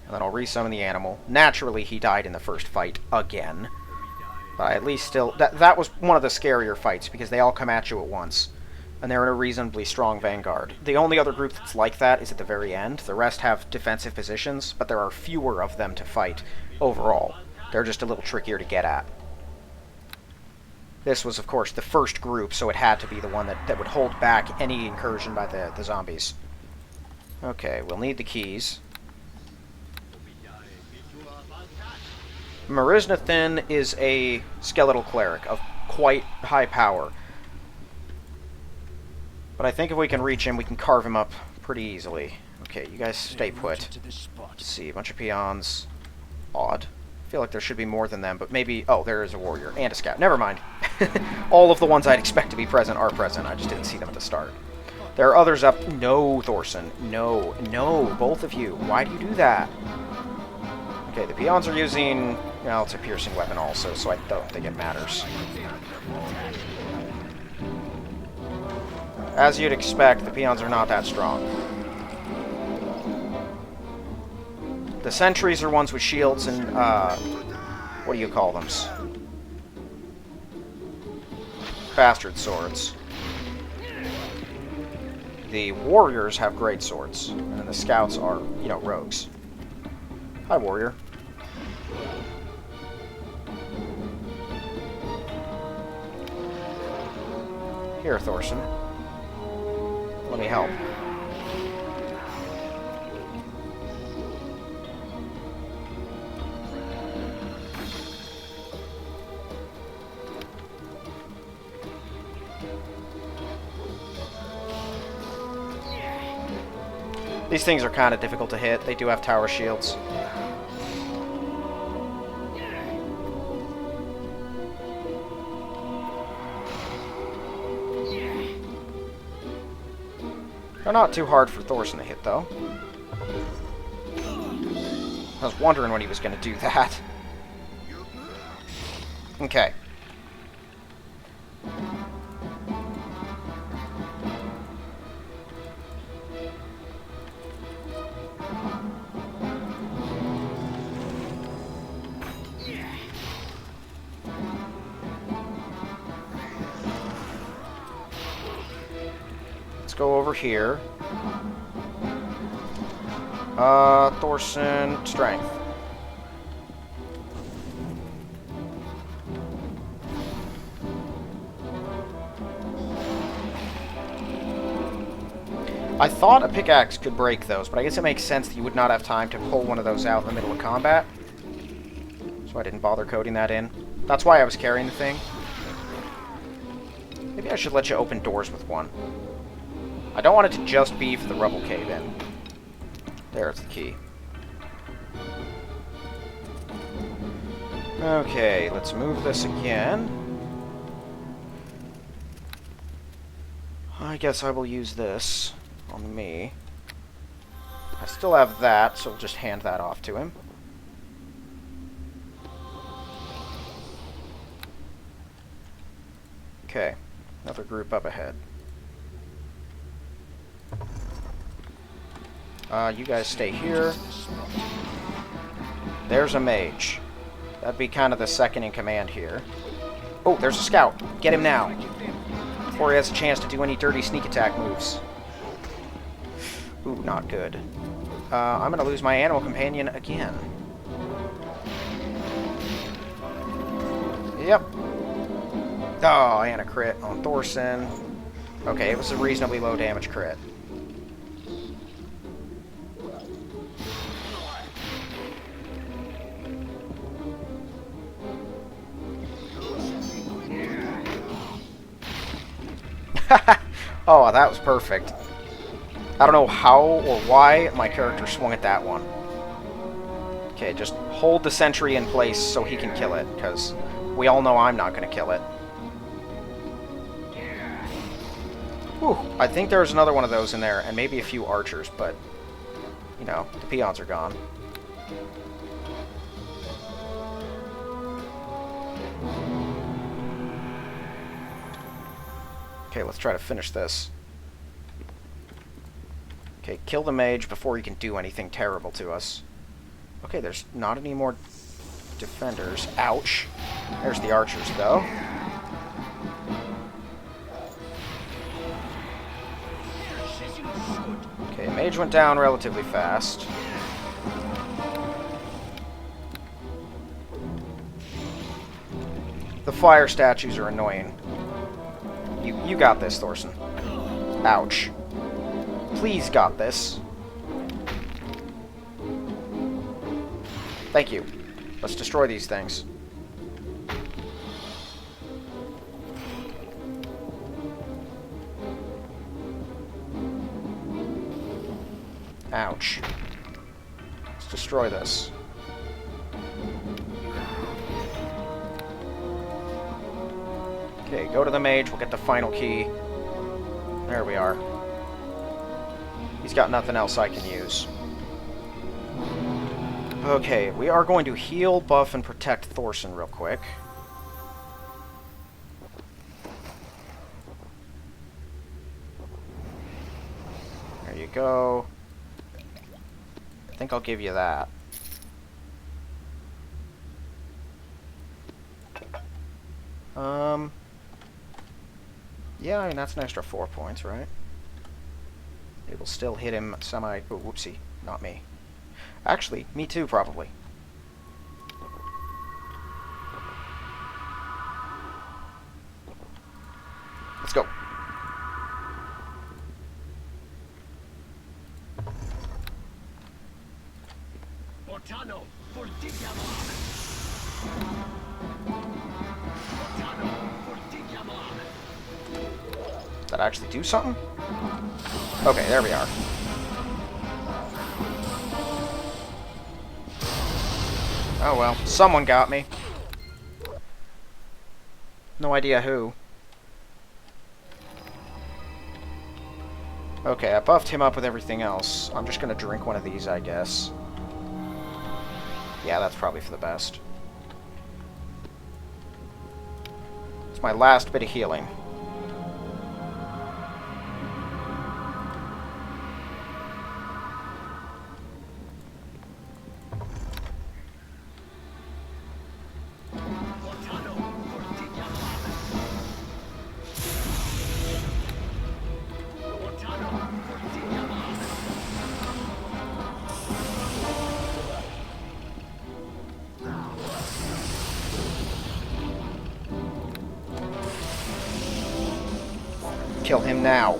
And then I'll resummon the animal. Naturally, he died in the first fight again. But I at least still... That was one of the scarier fights, because they all come at you at once. And they're in a reasonably strong vanguard. The only other group that's like that is at the very end. The rest have defensive positions, but there are fewer of them to fight overall. They're just a little trickier to get at. This was, of course, the first group, so it had to be the one that would hold back any incursion by the zombies. Okay, we'll need the keys. Marisnathin is a skeletal cleric of quite high power. But I think if we can reach him, we can carve him up pretty easily. Okay, you guys stay put. Let's see, a bunch of peons. Odd. I feel like there should be more than them, but maybe... Oh, there is a warrior and a scout. Never mind. All of the ones I'd expect to be present are present. I just didn't see them at the start. There are others up... No, Thorson. No. No, both of you. Why do you do that? Okay, the peons are using... Well, it's a piercing weapon also, so I don't think it matters. As you'd expect, the peons are not that strong. The sentries are ones with shields and, what do you call them? Bastard swords. The warriors have great swords, and then the scouts are, you know, rogues. Hi, warrior. Here, Thorson. Let me help. These things are kind of difficult to hit. They do have tower shields. They're not too hard for Thorson to hit, though. I was wondering when he was going to do that. Okay. go over here. Thorson, strength. I thought a pickaxe could break those, but I guess it makes sense that you would not have time to pull one of those out in the middle of combat. So I didn't bother coding that in. That's why I was carrying the thing. Maybe I should let you open doors with one. I don't want it to just be for the rubble cave-in. There's the key. Okay, let's move this again. I guess I will use this on me. I still have that, so we'll just hand that off to him. Okay, another group up ahead. You guys stay here. There's a mage. That'd be kind of the second in command here. Oh, there's a scout. Get him now, before he has a chance to do any dirty sneak attack moves. Ooh, not good. I'm gonna lose my animal companion again. Yep. Oh, and a crit on Thorson. Okay, it was a reasonably low damage crit. Oh, that was perfect. I don't know how or why my character swung at that one. Okay, just hold the sentry in place so he can kill it, because we all know I'm not going to kill it. Whew, I think there's another one of those in there, and maybe a few archers, but, you know, the peons are gone. Okay, let's try to finish this. Okay, kill the mage before he can do anything terrible to us. Okay, there's not any more defenders. Ouch. There's the archers, though. Okay, mage went down relatively fast. The fire statues are annoying. You got this, Thorson. Ouch. Please got this. Thank you. Let's destroy these things. Ouch. Let's destroy this. Okay, go to the mage, we'll get the final key. There we are. He's got nothing else I can use. Okay, we are going to heal, buff, and protect Thorson real quick. There you go. I think I'll give you that. Yeah, I mean, that's an extra 4 points, right? It will still hit him semi... Oh, whoopsie. Not me. Actually, me too, probably. Let's go. Did that actually do something? Okay, there we are. Oh well, someone got me. No idea who. Okay, I buffed him up with everything else. I'm just gonna drink one of these, I guess. Yeah, that's probably for the best. It's my last bit of healing. Kill him now.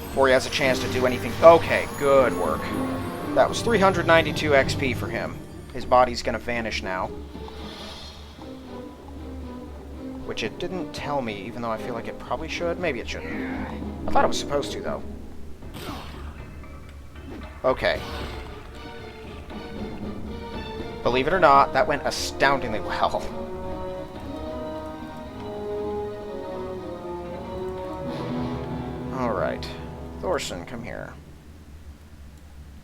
Before he has a chance to do anything. Okay, good work. That was 392 XP for him. His body's gonna vanish now. Which it didn't tell me, even though I feel like it probably should. Maybe it shouldn't. I thought it was supposed to, though. Okay. Believe it or not, that went astoundingly well. Alright. Thorson, come here.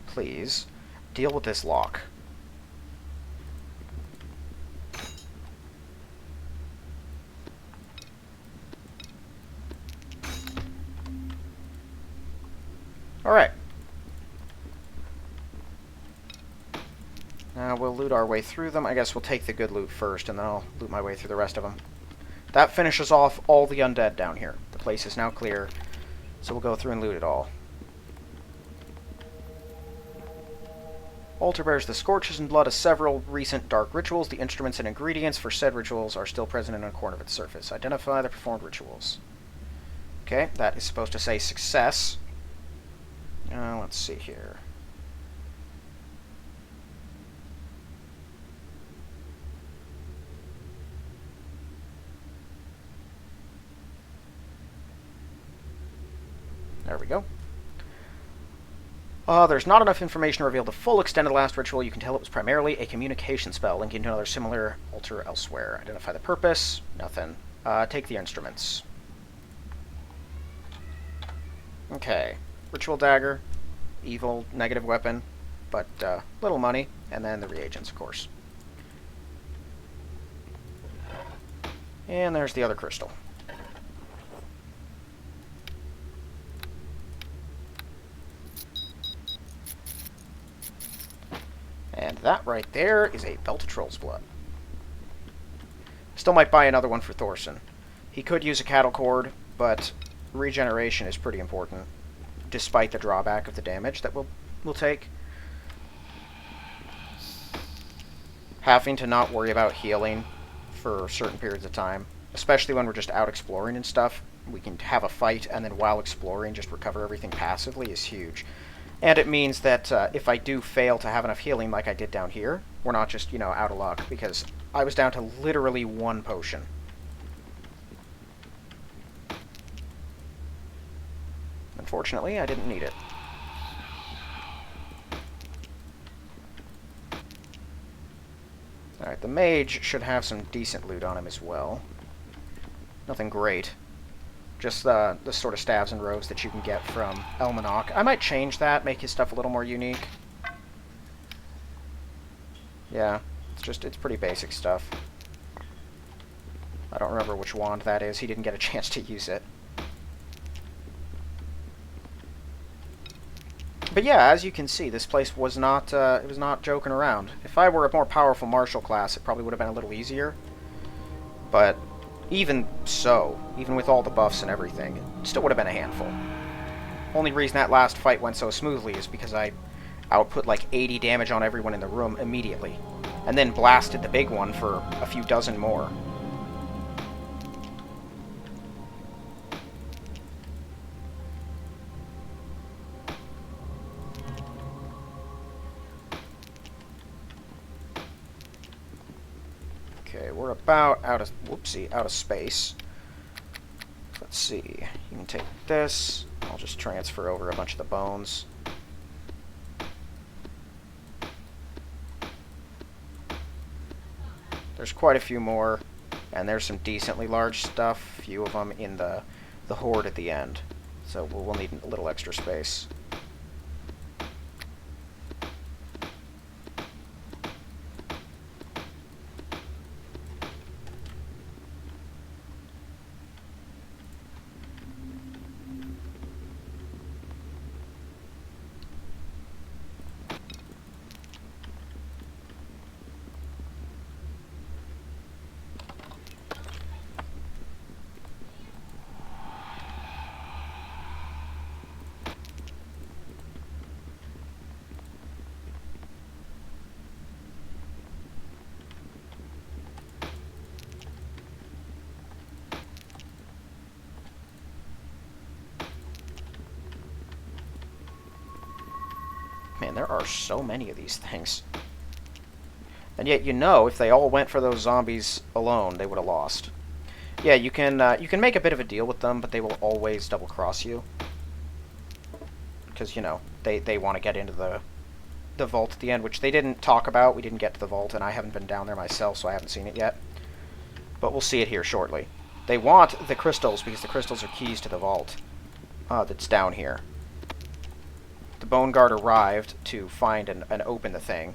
Please, deal with this lock. Alright. Now we'll loot our way through them. I guess we'll take the good loot first, and then I'll loot my way through the rest of them. That finishes off all the undead down here. The place is now clear, so we'll go through and loot it all. Altar bears the scorches and blood of several recent dark rituals. The instruments and ingredients for said rituals are still present in a corner of its surface. Identify the performed rituals. Okay, that is supposed to say success. Let's see here. There we go. There's not enough information to reveal the full extent of the last ritual. You can tell it was primarily a communication spell linking to another similar altar elsewhere. Identify the purpose. Nothing. Take the instruments. Okay. Ritual dagger. Evil, negative weapon. But, little money. And then the reagents, of course. And there's the other crystal. And that right there is a belt of troll's blood. Still might buy another one for Thorson. He could use a cattle cord, but regeneration is pretty important, despite the drawback of the damage that we'll take. Having to not worry about healing for certain periods of time, especially when we're just out exploring and stuff, we can have a fight and then while exploring just recover everything passively is huge. And it means that if I do fail to have enough healing like I did down here, we're not just, you know, out of luck, because I was down to literally one potion. Unfortunately, I didn't need it. Alright, the mage should have some decent loot on him as well. Nothing great. Just the sort of staves and robes that you can get from Elmanok. I might change that, make his stuff a little more unique. Yeah, it's pretty basic stuff. I don't remember which wand that is. He didn't get a chance to use it. But yeah, as you can see, this place was not, it was not joking around. If I were a more powerful martial class, it probably would have been a little easier. But even so, even with all the buffs and everything, it still would have been a handful. Only reason that last fight went so smoothly is because I output like 80 damage on everyone in the room immediately, and then blasted the big one for a few dozen more. Okay, we're about out of space. Let's see. You can take this. I'll just transfer over a bunch of the bones. There's quite a few more, and there's some decently large stuff. A few of them in the horde at the end. So we'll need a little extra space. Man, there are so many of these things. And yet, you know, if they all went for those zombies alone, they would have lost. Yeah, you can make a bit of a deal with them, but they will always double-cross you. Because, you know, they want to get into the vault at the end, which they didn't talk about. We didn't get to the vault, and I haven't been down there myself, so I haven't seen it yet. But we'll see it here shortly. They want the crystals, because the crystals are keys to the vault that's down here. The Bone Guard arrived to find and open the thing,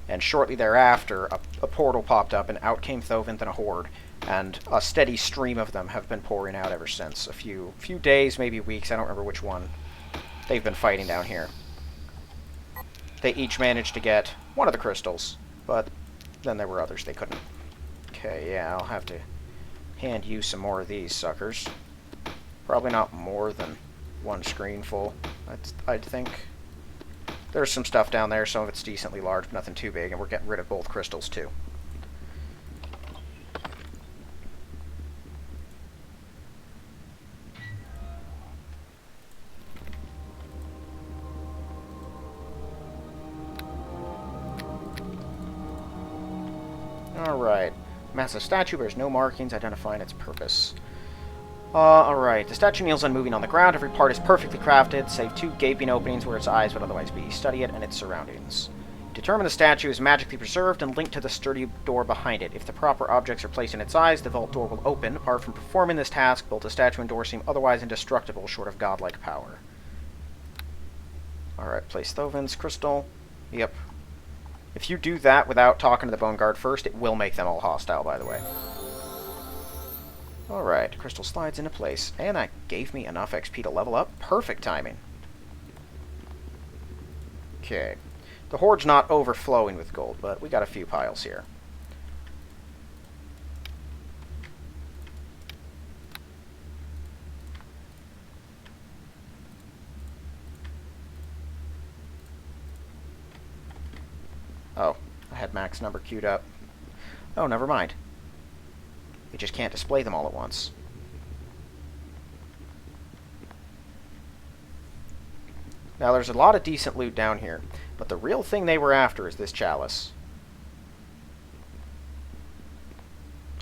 and shortly thereafter, a portal popped up, and out came Thovint and a horde, and a steady stream of them have been pouring out ever since. A few days, maybe weeks, I don't remember which one. They've been fighting down here. They each managed to get one of the crystals, but then there were others they couldn't. Okay, yeah, I'll have to hand you some more of these suckers. Probably not more than one screen full, I'd think. There's some stuff down there, some of it's decently large, but nothing too big, and we're getting rid of both crystals, too. Alright. Massive statue bears no markings identifying its purpose. Alright. The statue kneels unmoving on the ground. Every part is perfectly crafted, save 2 gaping openings where its eyes would otherwise be. Study it and its surroundings. Determine the statue is magically preserved and linked to the sturdy door behind it. If the proper objects are placed in its eyes, the vault door will open. Apart from performing this task, both the statue and door seem otherwise indestructible, short of godlike power. Alright, place Thovint's crystal. Yep. If you do that without talking to the Bone Guard first, it will make them all hostile, by the way. Alright, crystal slides into place. And that gave me enough XP to level up. Perfect timing. Okay. The hoard's not overflowing with gold, but we got a few piles here. Oh, I had max number queued up. Oh, never mind. We just can't display them all at once. Now, there's a lot of decent loot down here, but the real thing they were after is this chalice.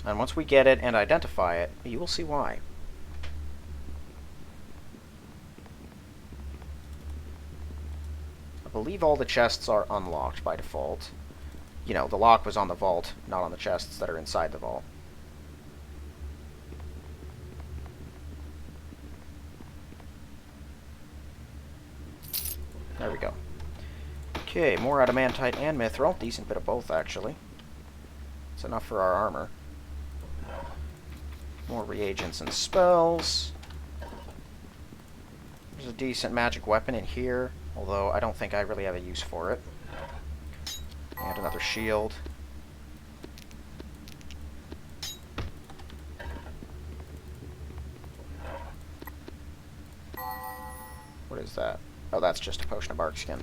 And once we get it and identify it, you will see why. I believe all the chests are unlocked by default. You know, the lock was on the vault, not on the chests that are inside the vault. There we go. Okay, more adamantite and mithril. Decent bit of both, actually. It's enough for our armor. More reagents and spells. There's a decent magic weapon in here, although I don't think I really have a use for it. And another shield. What is that? Oh, that's just a potion of bark skin.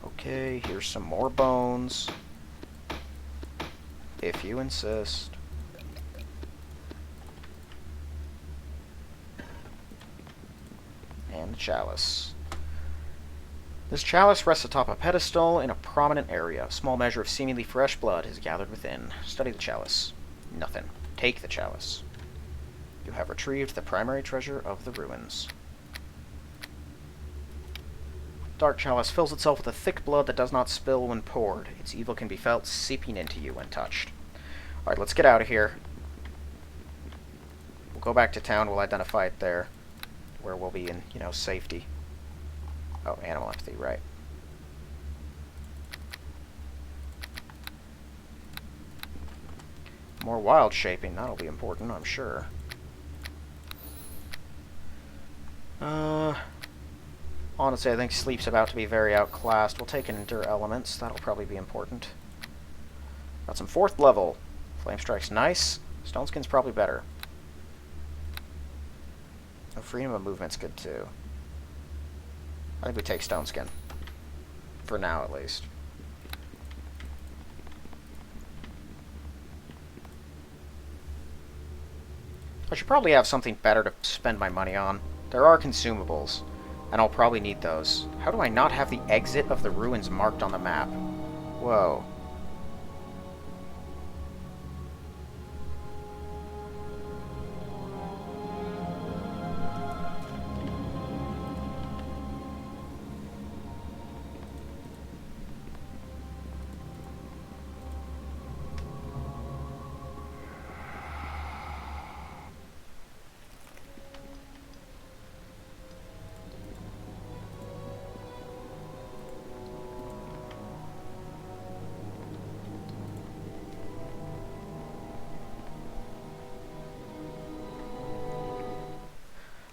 Okay, here's some more bones. If you insist. And the chalice. This chalice rests atop a pedestal in a prominent area. A small measure of seemingly fresh blood is gathered within. Study the chalice. Nothing. Take the chalice. You have retrieved the primary treasure of the ruins. Dark chalice fills itself with a thick blood that does not spill when poured. Its evil can be felt seeping into you when touched. Alright, let's get out of here. We'll go back to town. We'll identify it there, where we'll be in, you know, safety. Oh, animal empathy, right. More wild shaping. That'll be important, I'm sure. Honestly, I think sleep's about to be very outclassed. We'll take an endure elements. That'll probably be important. Got some 4th level. Flame strike's nice. Stone skin's probably better. Oh, freedom of movement's good too. I think we take stone skin. For now, at least. I should probably have something better to spend my money on. There are consumables. And I'll probably need those. How do I not have the exit of the ruins marked on the map? Whoa.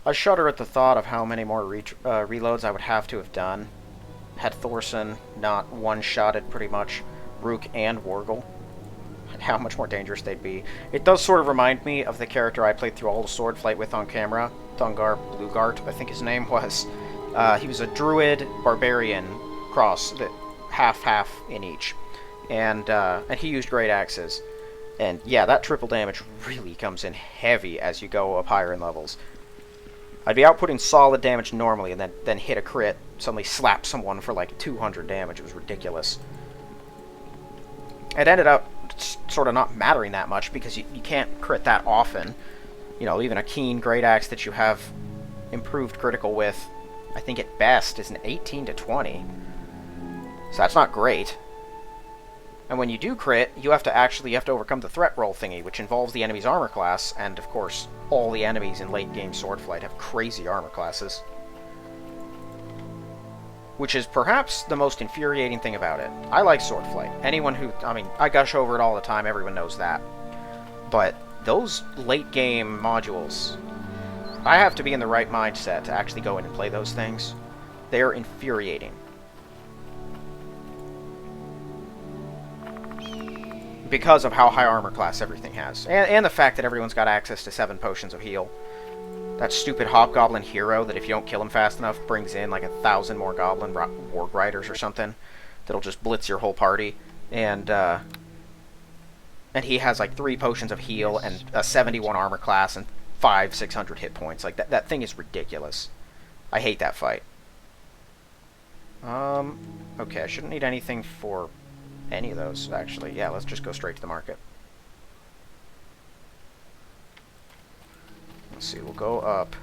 I shudder at the thought of how many more reloads I would have to have done had Thorson not one-shotted pretty much Rook and Wargle, and how much more dangerous they'd be. It does sort of remind me of the character I played through all the sword fight with on camera, Thungar Bluegart, I think his name was. He was a druid barbarian cross, that half in each, and he used great axes. And yeah, that triple damage really comes in heavy as you go up higher in levels. I'd be outputting solid damage normally, and then hit a crit, suddenly slap someone for like 200 damage. It was ridiculous. It ended up sort of not mattering that much, because you can't crit that often. You know, even a keen great axe that you have improved critical with, I think at best, is an 18 to 20. So that's not great. And when you do crit, you have to overcome the threat roll thingy, which involves the enemy's armor class, and of course, all the enemies in late-game Swordfight have crazy armor classes. Which is perhaps the most infuriating thing about it. I like Swordfight. Anyone who... I mean, I gush over it all the time, everyone knows that. But those late-game modules... I have to be in the right mindset to actually go in and play those things. They're infuriating. Because of how high armor class everything has. And the fact that everyone's got access to 7 potions of heal. That stupid Hobgoblin hero that if you don't kill him fast enough brings in like 1,000 more Goblin Warg Riders or something. That'll just blitz your whole party. And he has like 3 potions of heal and a 71 armor class and 600 hit points. Like that thing is ridiculous. I hate that fight. Okay, I shouldn't need anything for any of those, actually. Yeah, let's just go straight to the market. Let's see, we'll go up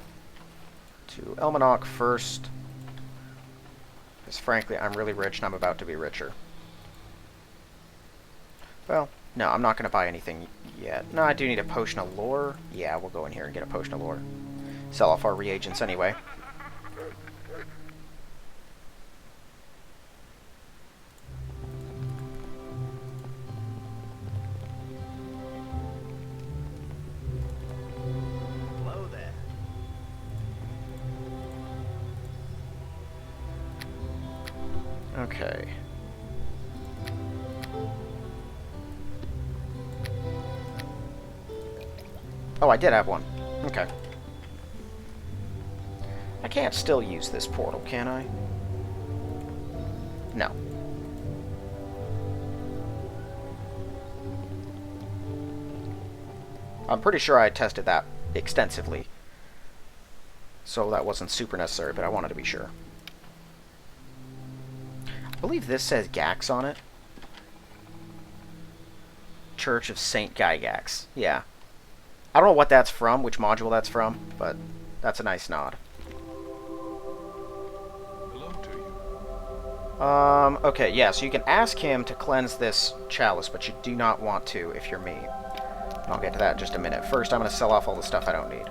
to Elmonok first. Because frankly, I'm really rich and I'm about to be richer. Well, no, I'm not going to buy anything yet. No, I do need a potion of lore. Yeah, we'll go in here and get a potion of lore. Sell off our reagents anyway. Okay. Oh, I did have one. Okay. I can't still use this portal, can I? No. I'm pretty sure I tested that extensively. So that wasn't super necessary, but I wanted to be sure. I believe this says Gax on it. Church of St. Gygax. Yeah. I don't know what that's from, which module that's from, but that's a nice nod. Hello to you. Okay, yeah, so you can ask him to cleanse this chalice, but you do not want to if you're me. I'll get to that in just a minute. First, I'm going to sell off all the stuff I don't need.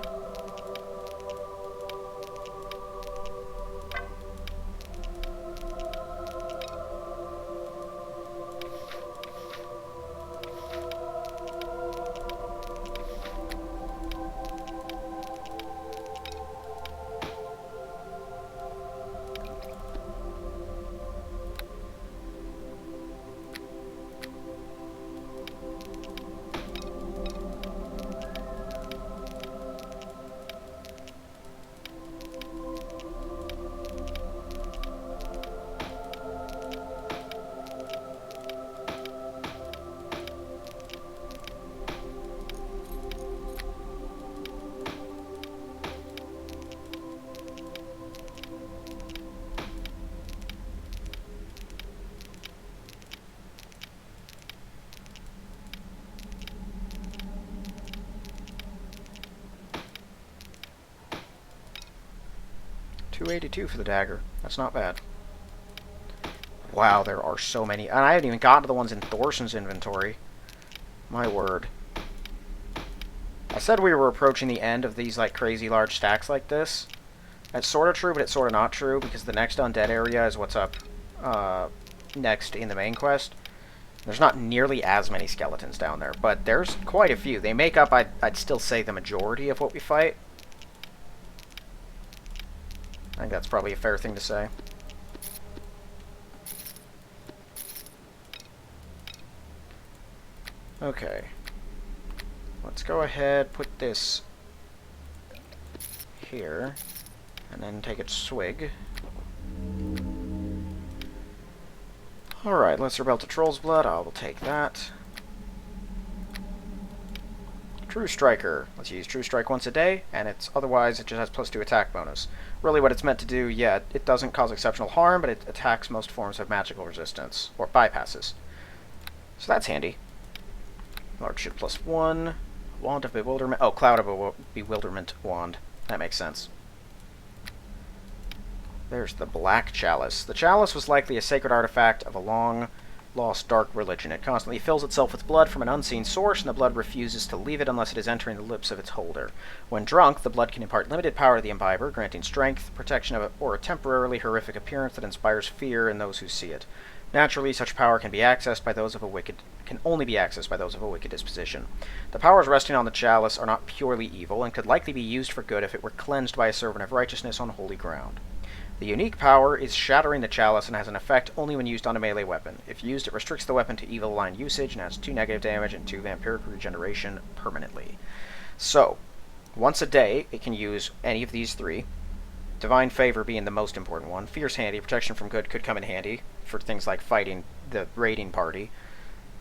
282 for the dagger. That's not bad. Wow, there are so many. And I haven't even gotten to the ones in Thorson's inventory. My word. I said we were approaching the end of these like crazy large stacks like this. That's sort of true, but it's sort of not true, because the next undead area is what's up next in the main quest. There's not nearly as many skeletons down there, but there's quite a few. They make up, I'd still say, the majority of what we fight. I think that's probably a fair thing to say. Okay. Let's go ahead, put this here, and then take a swig. Alright, lesser belt of troll's blood. I will take that. True Striker. Let's use True Strike once a day, and otherwise it just has +2 attack bonus. Really what it's meant to do, yeah, it doesn't cause exceptional harm, but it attacks most forms of magical resistance, or bypasses. So that's handy. Lordship +1. Wand of Bewilderment. Oh, Cloud of Bewilderment wand. That makes sense. There's the Black Chalice. The chalice was likely a sacred artifact of a long-lost dark religion. It constantly fills itself with blood from an unseen source, and the blood refuses to leave it unless it is entering the lips of its holder. When drunk, the blood can impart limited power to the imbiber, granting strength, protection, or a temporarily horrific appearance that inspires fear in those who see it. Naturally, such power can only be accessed by those of a wicked disposition. The powers resting on the chalice are not purely evil, and could likely be used for good if it were cleansed by a servant of righteousness on holy ground. The unique power is Shattering the Chalice and has an effect only when used on a melee weapon. If used, it restricts the weapon to evil line usage and adds 2 negative damage and 2 vampiric regeneration permanently. So, once a day, it can use any of these 3. Divine Favor being the most important one. Fierce handy. Protection from good could come in handy for things like fighting the raiding party.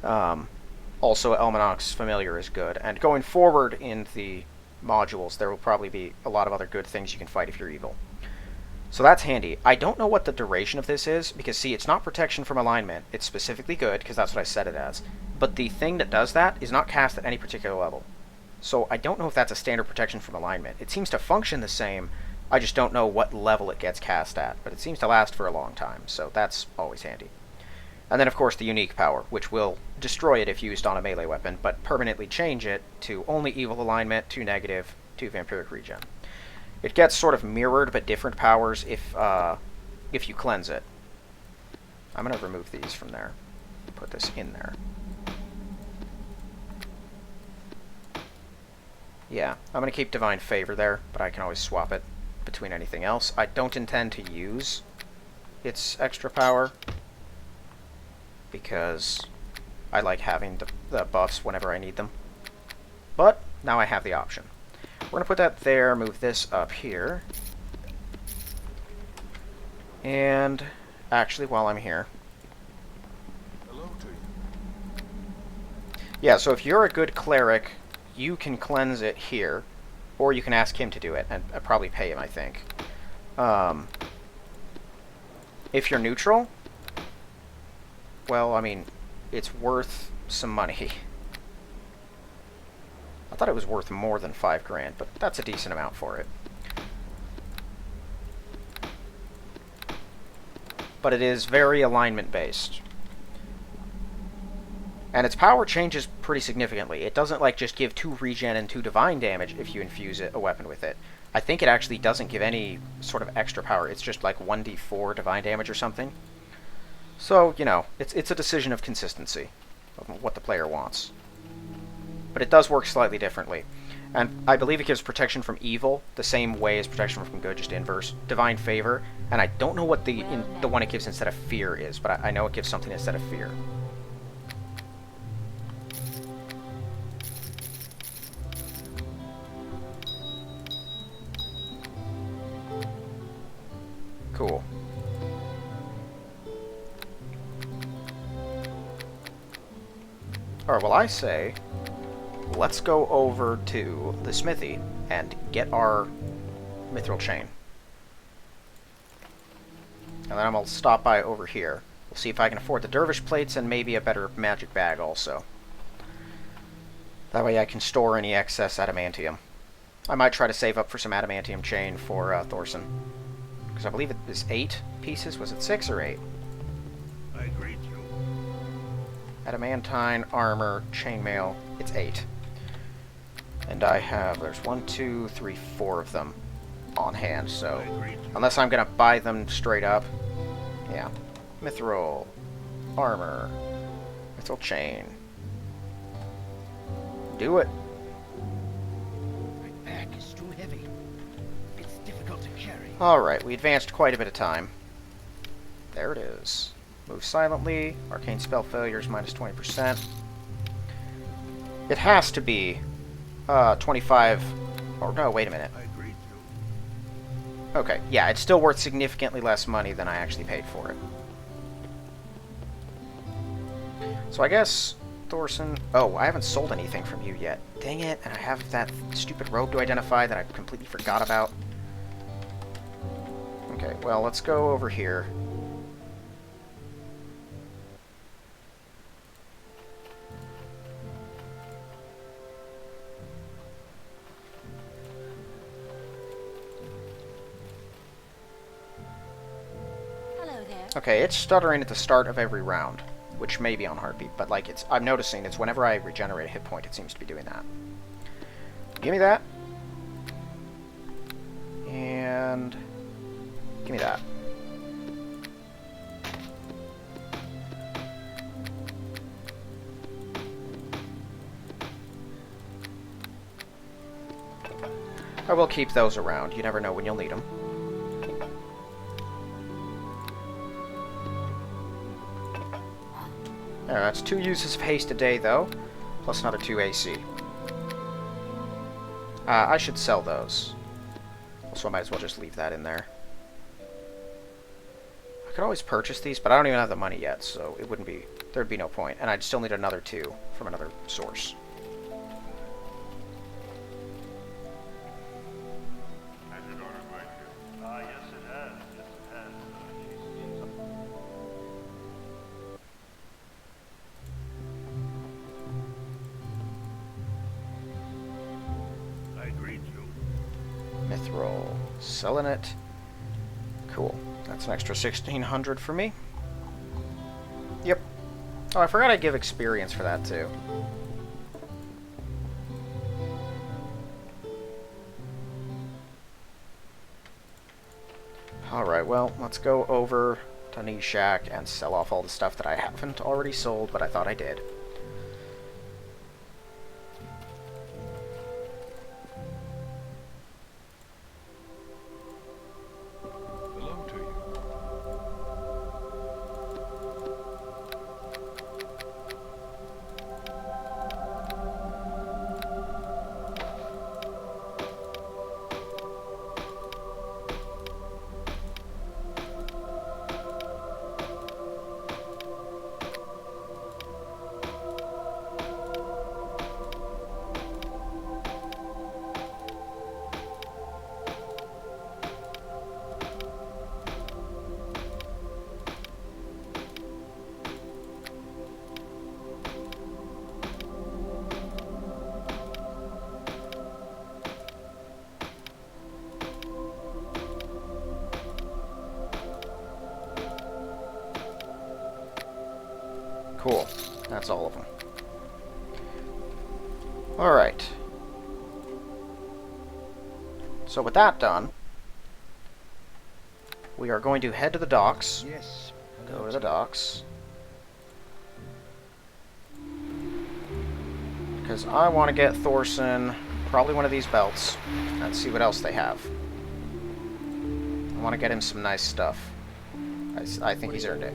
Also, Elmanox Familiar is good. And going forward in the modules, there will probably be a lot of other good things you can fight if you're evil. So that's handy. I don't know what the duration of this is, because see, it's not protection from alignment. It's specifically good, because that's what I set it as. But the thing that does that is not cast at any particular level. So I don't know if that's a standard protection from alignment. It seems to function the same, I just don't know what level it gets cast at. But it seems to last for a long time, so that's always handy. And then of course the unique power, which will destroy it if used on a melee weapon, but permanently change it to only evil alignment, 2 negative, 2 vampiric regen. It gets sort of mirrored but different powers if you cleanse it. I'm going to remove these from there. Put this in there. Yeah, I'm going to keep Divine Favor there, but I can always swap it between anything else. I don't intend to use its extra power, because I like having the buffs whenever I need them. But now I have the option. We're going to put that there, move this up here. And actually, while I'm here... Hello to you. Yeah, so if you're a good cleric, you can cleanse it here. Or you can ask him to do it, and probably pay him, I think. If you're neutral, well, I mean, it's worth some money. I thought it was worth more than 5 grand, but that's a decent amount for it. But it is very alignment based. And its power changes pretty significantly. It doesn't like just give 2 regen and 2 divine damage if you infuse a weapon with it. I think it actually doesn't give any sort of extra power. It's just like 1d4 divine damage or something. So, you know, it's a decision of consistency, of what the player wants. But it does work slightly differently. And I believe it gives protection from evil the same way as protection from good, just inverse. Divine Favor, and I don't know what the one it gives instead of fear is, but I know it gives something instead of fear. Cool. Alright, well I say, let's go over to the smithy and get our mithril chain. And then I'm going to stop by over here. We'll see if I can afford the dervish plates and maybe a better magic bag also. That way I can store any excess adamantium. I might try to save up for some adamantium chain for Thorson, Because I believe it is 8 pieces. Was it 6 or 8? I agree to. Adamantine, armor, chainmail. It's 8. And I have, there's 1, 2, 3, 4 of them on hand, so unless I'm gonna buy them straight up, yeah. Mithril, armor, mithril chain. Do it. My back is too heavy. It's difficult to carry. Alright, we advanced quite a bit of time. There it is. Move silently, arcane spell failures minus 20%. It has to be 25, or no, wait a minute. I agree to. Okay, yeah, it's still worth significantly less money than I actually paid for it. So I guess, Thorson... Oh, I haven't sold anything from you yet. Dang it, and I have that stupid robe to identify that I completely forgot about. Okay, well, let's go over here. Hello there. Okay, it's stuttering at the start of every round, which may be on heartbeat, but like I'm noticing it's whenever I regenerate a hit point, it seems to be doing that. Give me that. And give me that. I will keep those around. You never know when you'll need them. There, that's 2 uses of haste a day, though, plus another 2 AC. I should sell those. So I might as well just leave that in there. I could always purchase these, but I don't even have the money yet, so it wouldn't be... There'd be no point. And I'd still need another 2 from another source. Has your daughter invited you? Yes, it has. Yes, it has. I agree to. Mithril. Selling it. Cool. That's an extra 1,600 for me. Yep. Oh, I forgot I give experience for that, too. Alright, well, let's go over to NWNEE Shack and sell off all the stuff that I haven't already sold, but I thought I did. Hello to you. Cool. That's all of them. Alright. So with that done, we are going to head to the docks. Yes. Go to the docks. Because I want to get Thorson probably one of these belts and see what else they have. I want to get him some nice stuff. I think he's earned it.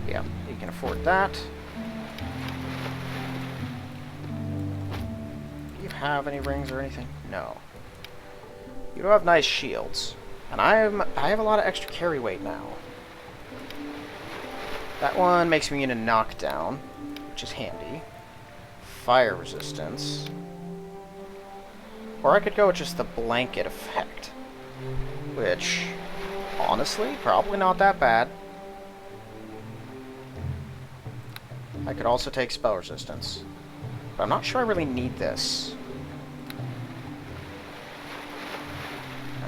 Yeah, he can afford that. Do you have any rings or anything? No. You don't have nice shields. And I have a lot of extra carry weight now. That one makes me in a knockdown, which is handy. Fire resistance. Or I could go with just the blanket effect. Which, honestly, probably not that bad. I could also take spell resistance. But I'm not sure I really need this.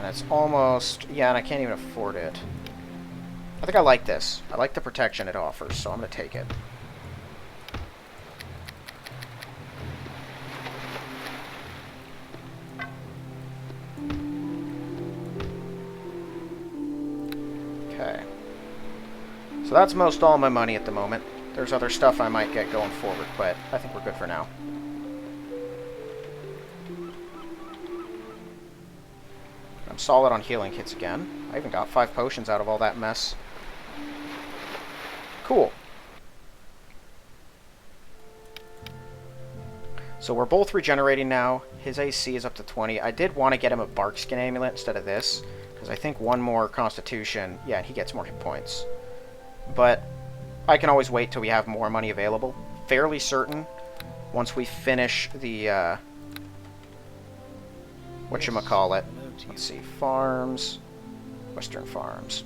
And it's almost... Yeah, and I can't even afford it. I think I like this. I like the protection it offers, so I'm going to take it. Okay. So that's most all my money at the moment. There's other stuff I might get going forward, but I think we're good for now. I'm solid on healing kits again. I even got 5 potions out of all that mess. Cool. So we're both regenerating now. His AC is up to 20. I did want to get him a bark skin amulet instead of this, because I think one more constitution, yeah, he gets more hit points. But I can always wait till we have more money available. Fairly certain, once we finish the, whatchamacallit, let's see, farms, Western Farms.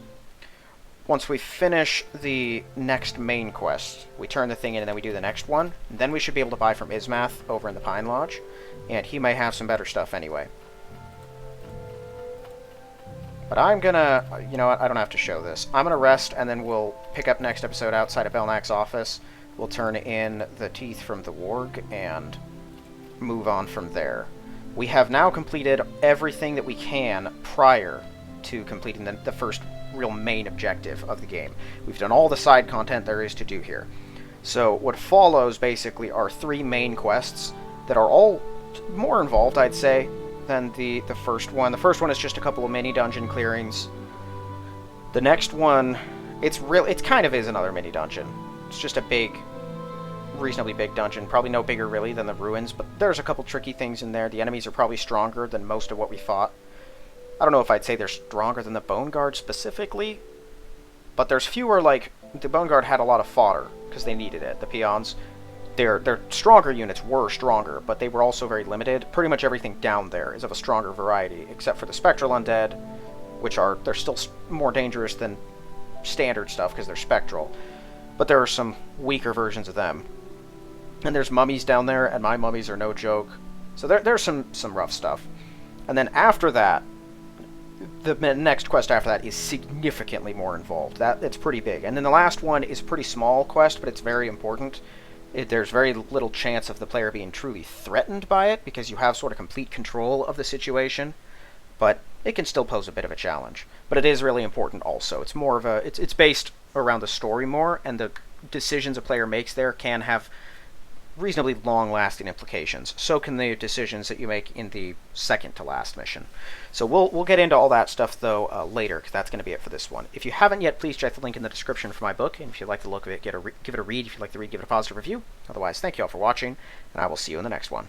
Once we finish the next main quest, we turn the thing in and then we do the next one, and then we should be able to buy from Ismath over in the Pine Lodge, and he may have some better stuff anyway. But I'm gonna, you know what, I don't have to show this. I'm gonna rest, and then we'll pick up next episode outside of Belknap's office. We'll turn in the teeth from the warg, and move on from there. We have now completed everything that we can prior to completing the first real main objective of the game. We've done all the side content there is to do here. So what follows basically are 3 main quests that are all more involved, I'd say, than the first one. The first one is just a couple of mini dungeon clearings. The next one, it kind of is another mini dungeon. It's just a big, reasonably big dungeon. Probably no bigger really than the ruins, but there's a couple tricky things in there. The enemies are probably stronger than most of what we fought. I don't know if I'd say they're stronger than the Bone Guard specifically, but there's fewer, like, the Bone Guard had a lot of fodder, because they needed it. The peons, their stronger units were stronger, but they were also very limited. Pretty much everything down there is of a stronger variety, except for the Spectral Undead, which they're still more dangerous than standard stuff, because they're spectral. But there are some weaker versions of them. And there's mummies down there, and my mummies are no joke. So there's some rough stuff. And then after that, the next quest after that is significantly more involved. It's pretty big. And then the last one is a pretty small quest, but it's very important. There's very little chance of the player being truly threatened by it, because you have sort of complete control of the situation. But it can still pose a bit of a challenge. But it is really important also. It's more of it's based around the story more, and the decisions a player makes there can have reasonably long-lasting implications. So can the decisions that you make in the second to last mission. So we'll get into all that stuff though later, because that's going to be it for this one. If you haven't yet, please check the link in the description for my book, and if you like the look of it, give it a read. If you like the read, give it a positive review. Otherwise, thank you all for watching, and I will see you in the next one.